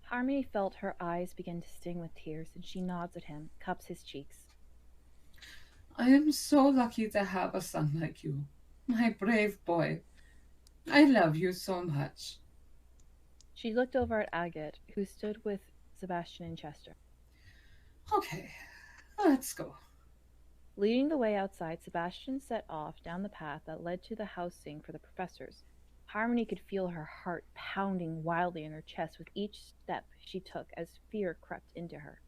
Speaker 3: Harmony felt her eyes begin to sting with tears, and she nods at him, cups his cheeks.
Speaker 2: I am so lucky to have a son like you. My brave boy. I love you so much.
Speaker 3: She looked over at Agate, who stood with Sebastian and Chester.
Speaker 2: Okay, let's go.
Speaker 3: Leading the way outside, Sebastian set off down the path that led to the housing for the professors. Harmony could feel her heart pounding wildly in her chest with each step she took as fear crept into her.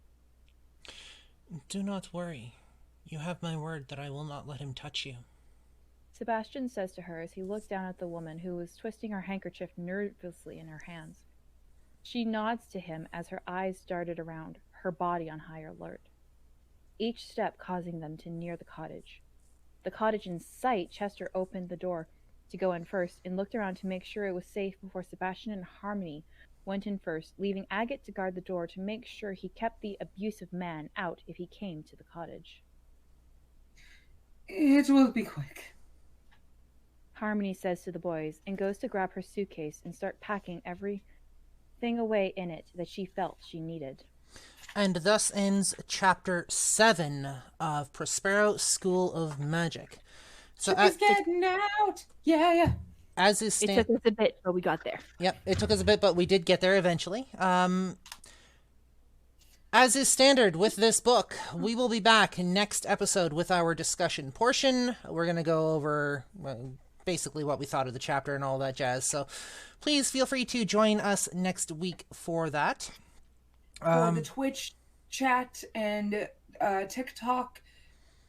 Speaker 1: Do not worry. You have my word that I will not let him touch you.
Speaker 3: Sebastian says to her as he looked down at the woman who was twisting her handkerchief nervously in her hands. She nods to him as her eyes darted around, her body on high alert. Each step causing them to near the cottage. The cottage in sight, Chester opened the door to go in first and looked around to make sure it was safe before Sebastian and Harmony went in first, leaving Agate to guard the door to make sure he kept the abusive man out if he came to the cottage.
Speaker 2: It will be quick.
Speaker 3: Harmony says to the boys and goes to grab her suitcase and start packing everything away in it that she felt she needed.
Speaker 1: And thus ends Chapter 7 of Prospero School of Magic. So
Speaker 5: He's getting out. Yeah.
Speaker 1: As is
Speaker 3: It took us a bit, but we got there.
Speaker 1: Yep, it took us a bit, but we did get there eventually. As is standard with this book, we will be back next episode with our discussion portion. We're going to go over basically what we thought of the chapter and all that jazz. So please feel free to join us next week for that.
Speaker 2: For the Twitch chat and TikTok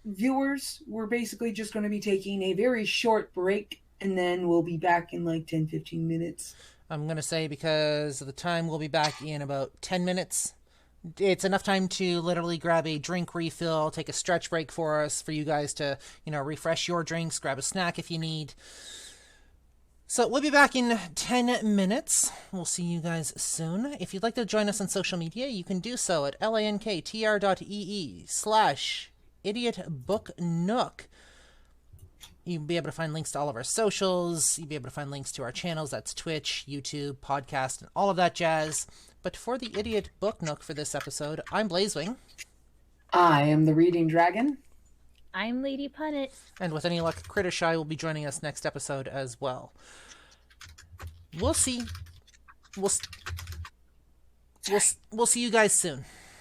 Speaker 2: viewers, we're basically just going to be taking a very short break, and then we'll be back in like 10-15 minutes.
Speaker 1: I'm going to say because of the time, we'll be back in about 10 minutes. It's enough time to literally grab a drink refill, take a stretch break for us, for you guys to, refresh your drinks, grab a snack if you need. So we'll be back in 10 minutes. We'll see you guys soon. If you'd like to join us on social media, you can do so at lanktr.ee/Idiot Book Nook. You'll be able to find links to all of our socials. You'll be able to find links to our channels. That's Twitch, YouTube, podcast, and all of that jazz. But for the Idiot Book Nook for this episode, I'm Blazewing.
Speaker 2: I am the Reading Dragon.
Speaker 3: I'm Lady Punnet.
Speaker 1: And with any luck, Crittershy will be joining us next episode as well. We'll see. We'll see you guys soon.